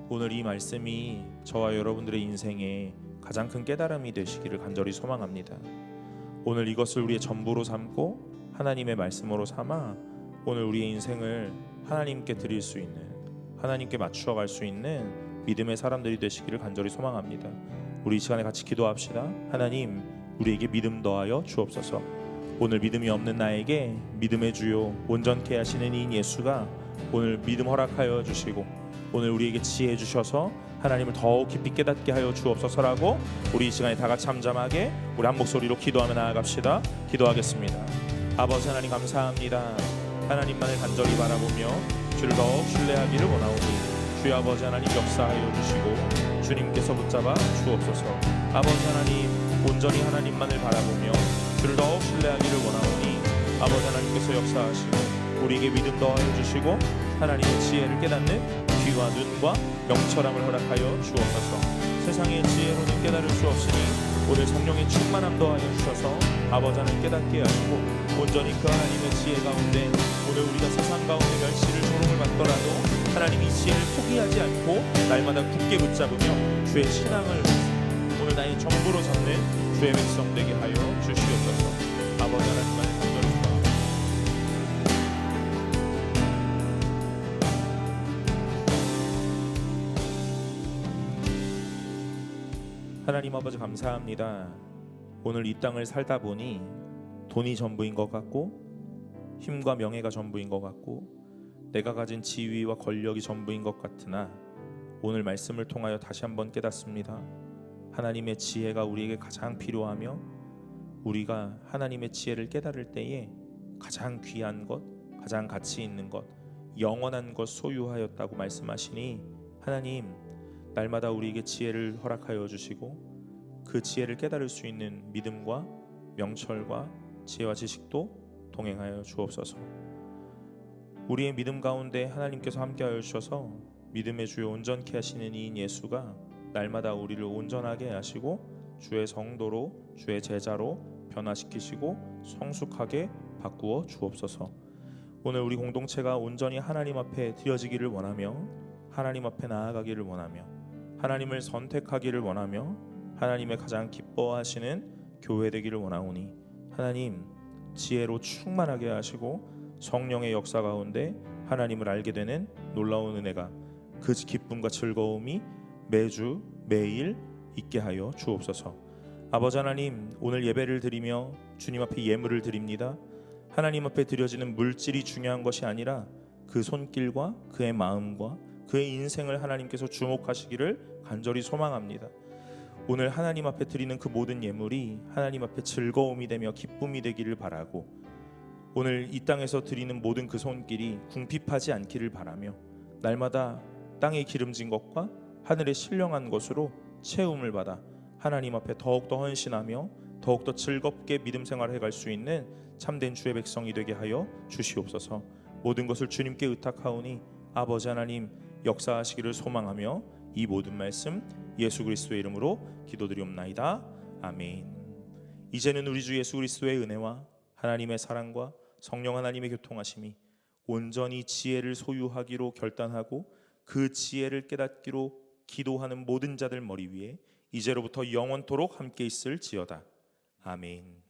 오늘 이 말씀이 저와 여러분들의 인생에 가장 큰 깨달음이 되시기를 간절히 소망합니다. 오늘 이것을 우리의 전부로 삼고 하나님의 말씀으로 삼아 오늘 우리의 인생을 하나님께 드릴 수 있는, 하나님께 맞추어 갈 수 있는 믿음의 사람들이 되시기를 간절히 소망합니다. 우리 이 시간에 같이 기도합시다. 하나님, 우리에게 믿음 더하여 주옵소서. 오늘 믿음이 없는 나에게 믿음의 주요 온전케 하시는 이 예수가 오늘 믿음 허락하여 주시고 오늘 우리에게 지혜 주셔서 하나님을 더욱 깊이 깨닫게 하여 주옵소서라고 우리 이 시간에 다 같이 잠잠하게 우리 한 목소리로 기도하며 나아갑시다. 기도하겠습니다. 아버지 하나님 감사합니다. 하나님만을 간절히 바라보며 주를 더욱 신뢰하기를 원하오니 주여 아버지 하나님 역사하여 주시고 주님께서 붙잡아 주옵소서. 아버지 하나님 온전히 하나님만을 바라보며 주를 더욱 신뢰하기를 원하오니 아버지 하나님께서 역사하시고 우리에게 믿음 더하여 주시고 하나님의 지혜를 깨닫는 귀와 눈과 명철함을 허락하여 주옵소서. 세상의 지혜로는 깨달을 수 없으니 오늘 성령의 충만함 더하여 주셔서 아버지 하나님 깨닫게 하시고 온전히 그 하나님의 지혜 가운데 오늘 우리가 세상 가운데 멸시를 조롱을 받더라도 하나님 이 지혜를 포기하지 않고 날마다 굳게 붙잡으며 주의 신앙을 오늘 나의 전부로 삼는 주의 백성 되게 하여 주시옵소서. 아버지 하나님만을 간절히 소망합니다. 하나님 아버지 감사합니다. 오늘 이 땅을 살다 보니 돈이 전부인 것 같고 힘과 명예가 전부인 것 같고 내가 가진 지위와 권력이 전부인 것 같으나 오늘 말씀을 통하여 다시 한번 깨닫습니다. 하나님의 지혜가 우리에게 가장 필요하며 우리가 하나님의 지혜를 깨달을 때에 가장 귀한 것, 가장 가치 있는 것, 영원한 것 소유하였다고 말씀하시니 하나님 날마다 우리에게 지혜를 허락하여 주시고 그 지혜를 깨달을 수 있는 믿음과 명철과 지혜와 지식도 동행하여 주옵소서. 우리의 믿음 가운데 하나님께서 함께하여 주셔서 믿음의 주요 온전케 하시는 이인 예수가 날마다 우리를 온전하게 하시고 주의 성도로 주의 제자로 변화시키시고 성숙하게 바꾸어 주옵소서. 오늘 우리 공동체가 온전히 하나님 앞에 드려지기를 원하며 하나님 앞에 나아가기를 원하며 하나님을 선택하기를 원하며 하나님의 가장 기뻐하시는 교회 되기를 원하오니 하나님 지혜로 충만하게 하시고 성령의 역사 가운데 하나님을 알게 되는 놀라운 은혜가 그 기쁨과 즐거움이 매주 매일 있게 하여 주옵소서. 아버지 하나님 오늘 예배를 드리며 주님 앞에 예물을 드립니다. 하나님 앞에 드려지는 물질이 중요한 것이 아니라 그 손길과 그의 마음과 그의 인생을 하나님께서 주목하시기를 간절히 소망합니다. 오늘 하나님 앞에 드리는 그 모든 예물이 하나님 앞에 즐거움이 되며 기쁨이 되기를 바라고 오늘 이 땅에서 드리는 모든 그 손길이 궁핍하지 않기를 바라며 날마다 땅에 기름진 것과 하늘에 신령한 것으로 채움을 받아 하나님 앞에 더욱더 헌신하며 더욱더 즐겁게 믿음 생활을 해갈 수 있는 참된 주의 백성이 되게 하여 주시옵소서. 모든 것을 주님께 의탁하오니 아버지 하나님 역사하시기를 소망하며 이 모든 말씀 예수 그리스도의 이름으로 기도드리옵나이다. 아멘. 이제는 우리 주 예수 그리스도의 은혜와 하나님의 사랑과 성령 하나님의 교통하심이 온전히 지혜를 소유하기로 결단하고 그 지혜를 깨닫기로 기도하는 모든 자들 머리 위에 이제로부터 영원토록 함께 있을지어다. 아멘.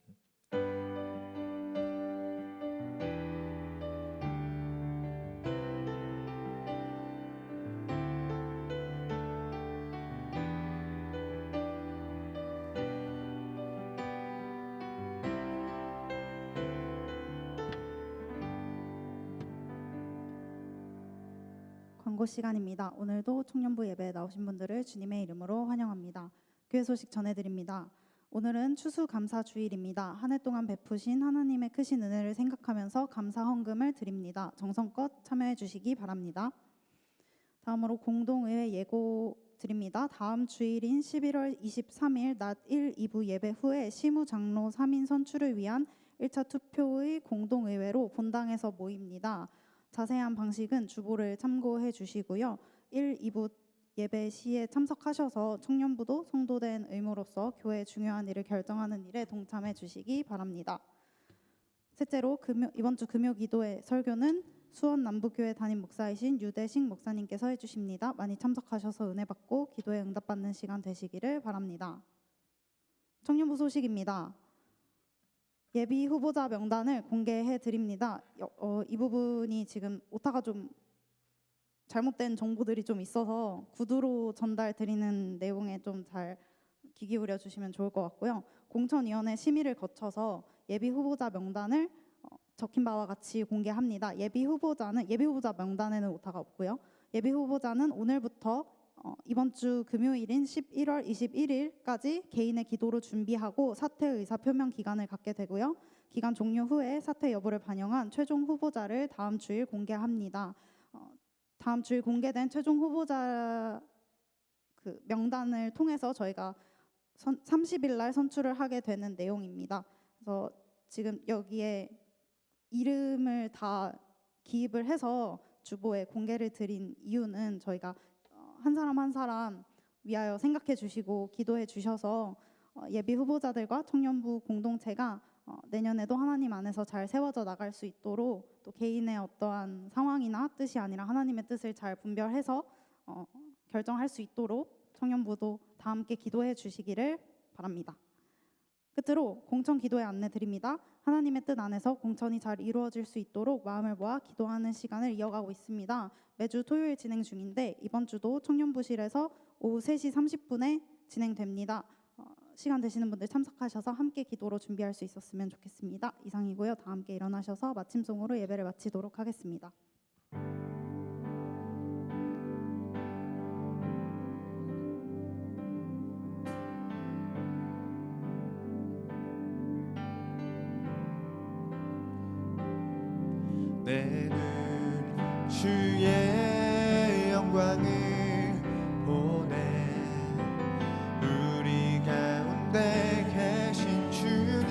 광고 시간입니다. 오늘도 청년부 예배에 나오신 분들을 주님의 이름으로 환영합니다. 교회 소식 전해드립니다. 오늘은 추수감사 주일입니다. 한 해 동안 베푸신 하나님의 크신 은혜를 생각하면서 감사 헌금을 드립니다. 정성껏 참여해 주시기 바랍니다. 다음으로 공동의회 예고 드립니다. 다음 주일인 11월 23일 낮 1, 2부 예배 후에 시무장로 3인 선출을 위한 1차 투표의 공동의회로 본당에서 모입니다. 자세한 방식은 주보를 참고해 주시고요. 1, 2부 예배 시에 참석하셔서 청년부도 성도된 의무로서 교회의 중요한 일을 결정하는 일에 동참해 주시기 바랍니다. 셋째로 이번 주 금요 기도회 설교는 수원 남부교회 담임 목사이신 유대식 목사님께서 해주십니다. 많이 참석하셔서 은혜 받고 기도에 응답받는 시간 되시기를 바랍니다. 청년부 소식입니다. 예비 후보자 명단을 공개해 드립니다. 이 부분이 지금 오타가 좀 잘못된 정보들이 좀 있어서 구두로 전달 드리는 내용에 좀 잘 귀 기울여 주시면 좋을 것 같고요. 공천위원회 심의를 거쳐서 예비 후보자 명단을 적힌 바와 같이 공개합니다. 예비 후보자 명단에는 오타가 없고요. 예비 후보자는 오늘부터 이번 주 금요일인 11월 21일까지 개인의 기도로 준비하고 사퇴 의사 표명 기간을 갖게 되고요. 기간 종료 후에 사퇴 여부를 반영한 최종 후보자를 다음 주일 공개합니다. 다음 주일 공개된 최종 후보자 그 명단을 통해서 저희가 30일 날 선출을 하게 되는 내용입니다. 그래서 지금 여기에 이름을 다 기입을 해서 주보에 공개를 드린 이유는 저희가 한 사람 한 사람 위하여 생각해 주시고 기도해 주셔서 예비 후보자들과 청년부 공동체가 내년에도 하나님 안에서 잘 세워져 나갈 수 있도록 또 개인의 어떠한 상황이나 뜻이 아니라 하나님의 뜻을 잘 분별해서 결정할 수 있도록 청년부도 다 함께 기도해 주시기를 바랍니다. 끝으로 공천 기도의 안내 드립니다. 하나님의 뜻 안에서 공천이 잘 이루어질 수 있도록 마음을 모아 기도하는 시간을 이어가고 있습니다. 매주 토요일 진행 중인데 이번 주도 청년부실에서 오후 3시 30분에 진행됩니다. 시간 되시는 분들 참석하셔서 함께 기도로 준비할 수 있었으면 좋겠습니다. 이상이고요. 다 함께 일어나셔서 마침송으로 예배를 마치도록 하겠습니다. 내 눈 주의 영광을 보내 우리 가운데 계신 주님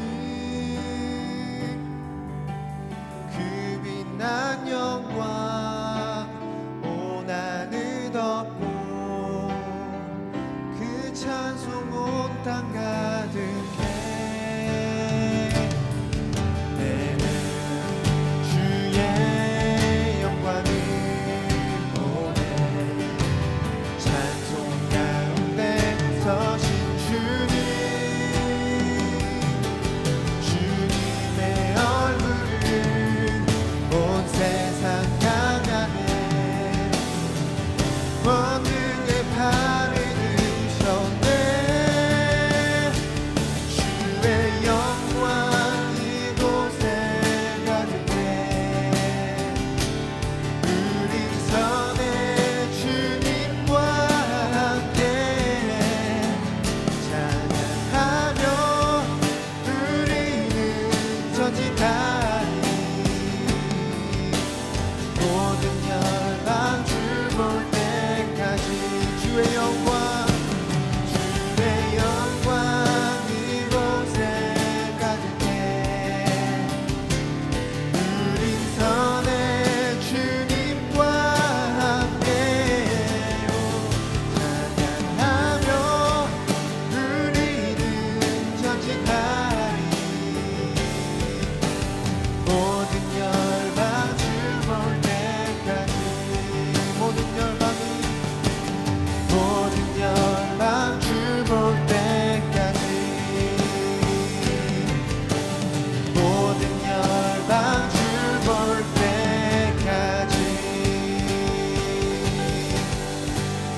그 빛난 영광 온 하늘 덮고 그 찬송 온 땅 가득해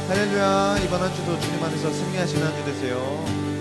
할렐루야. 이번 한 주도 주님 안에서 승리하시는 한 주 되세요.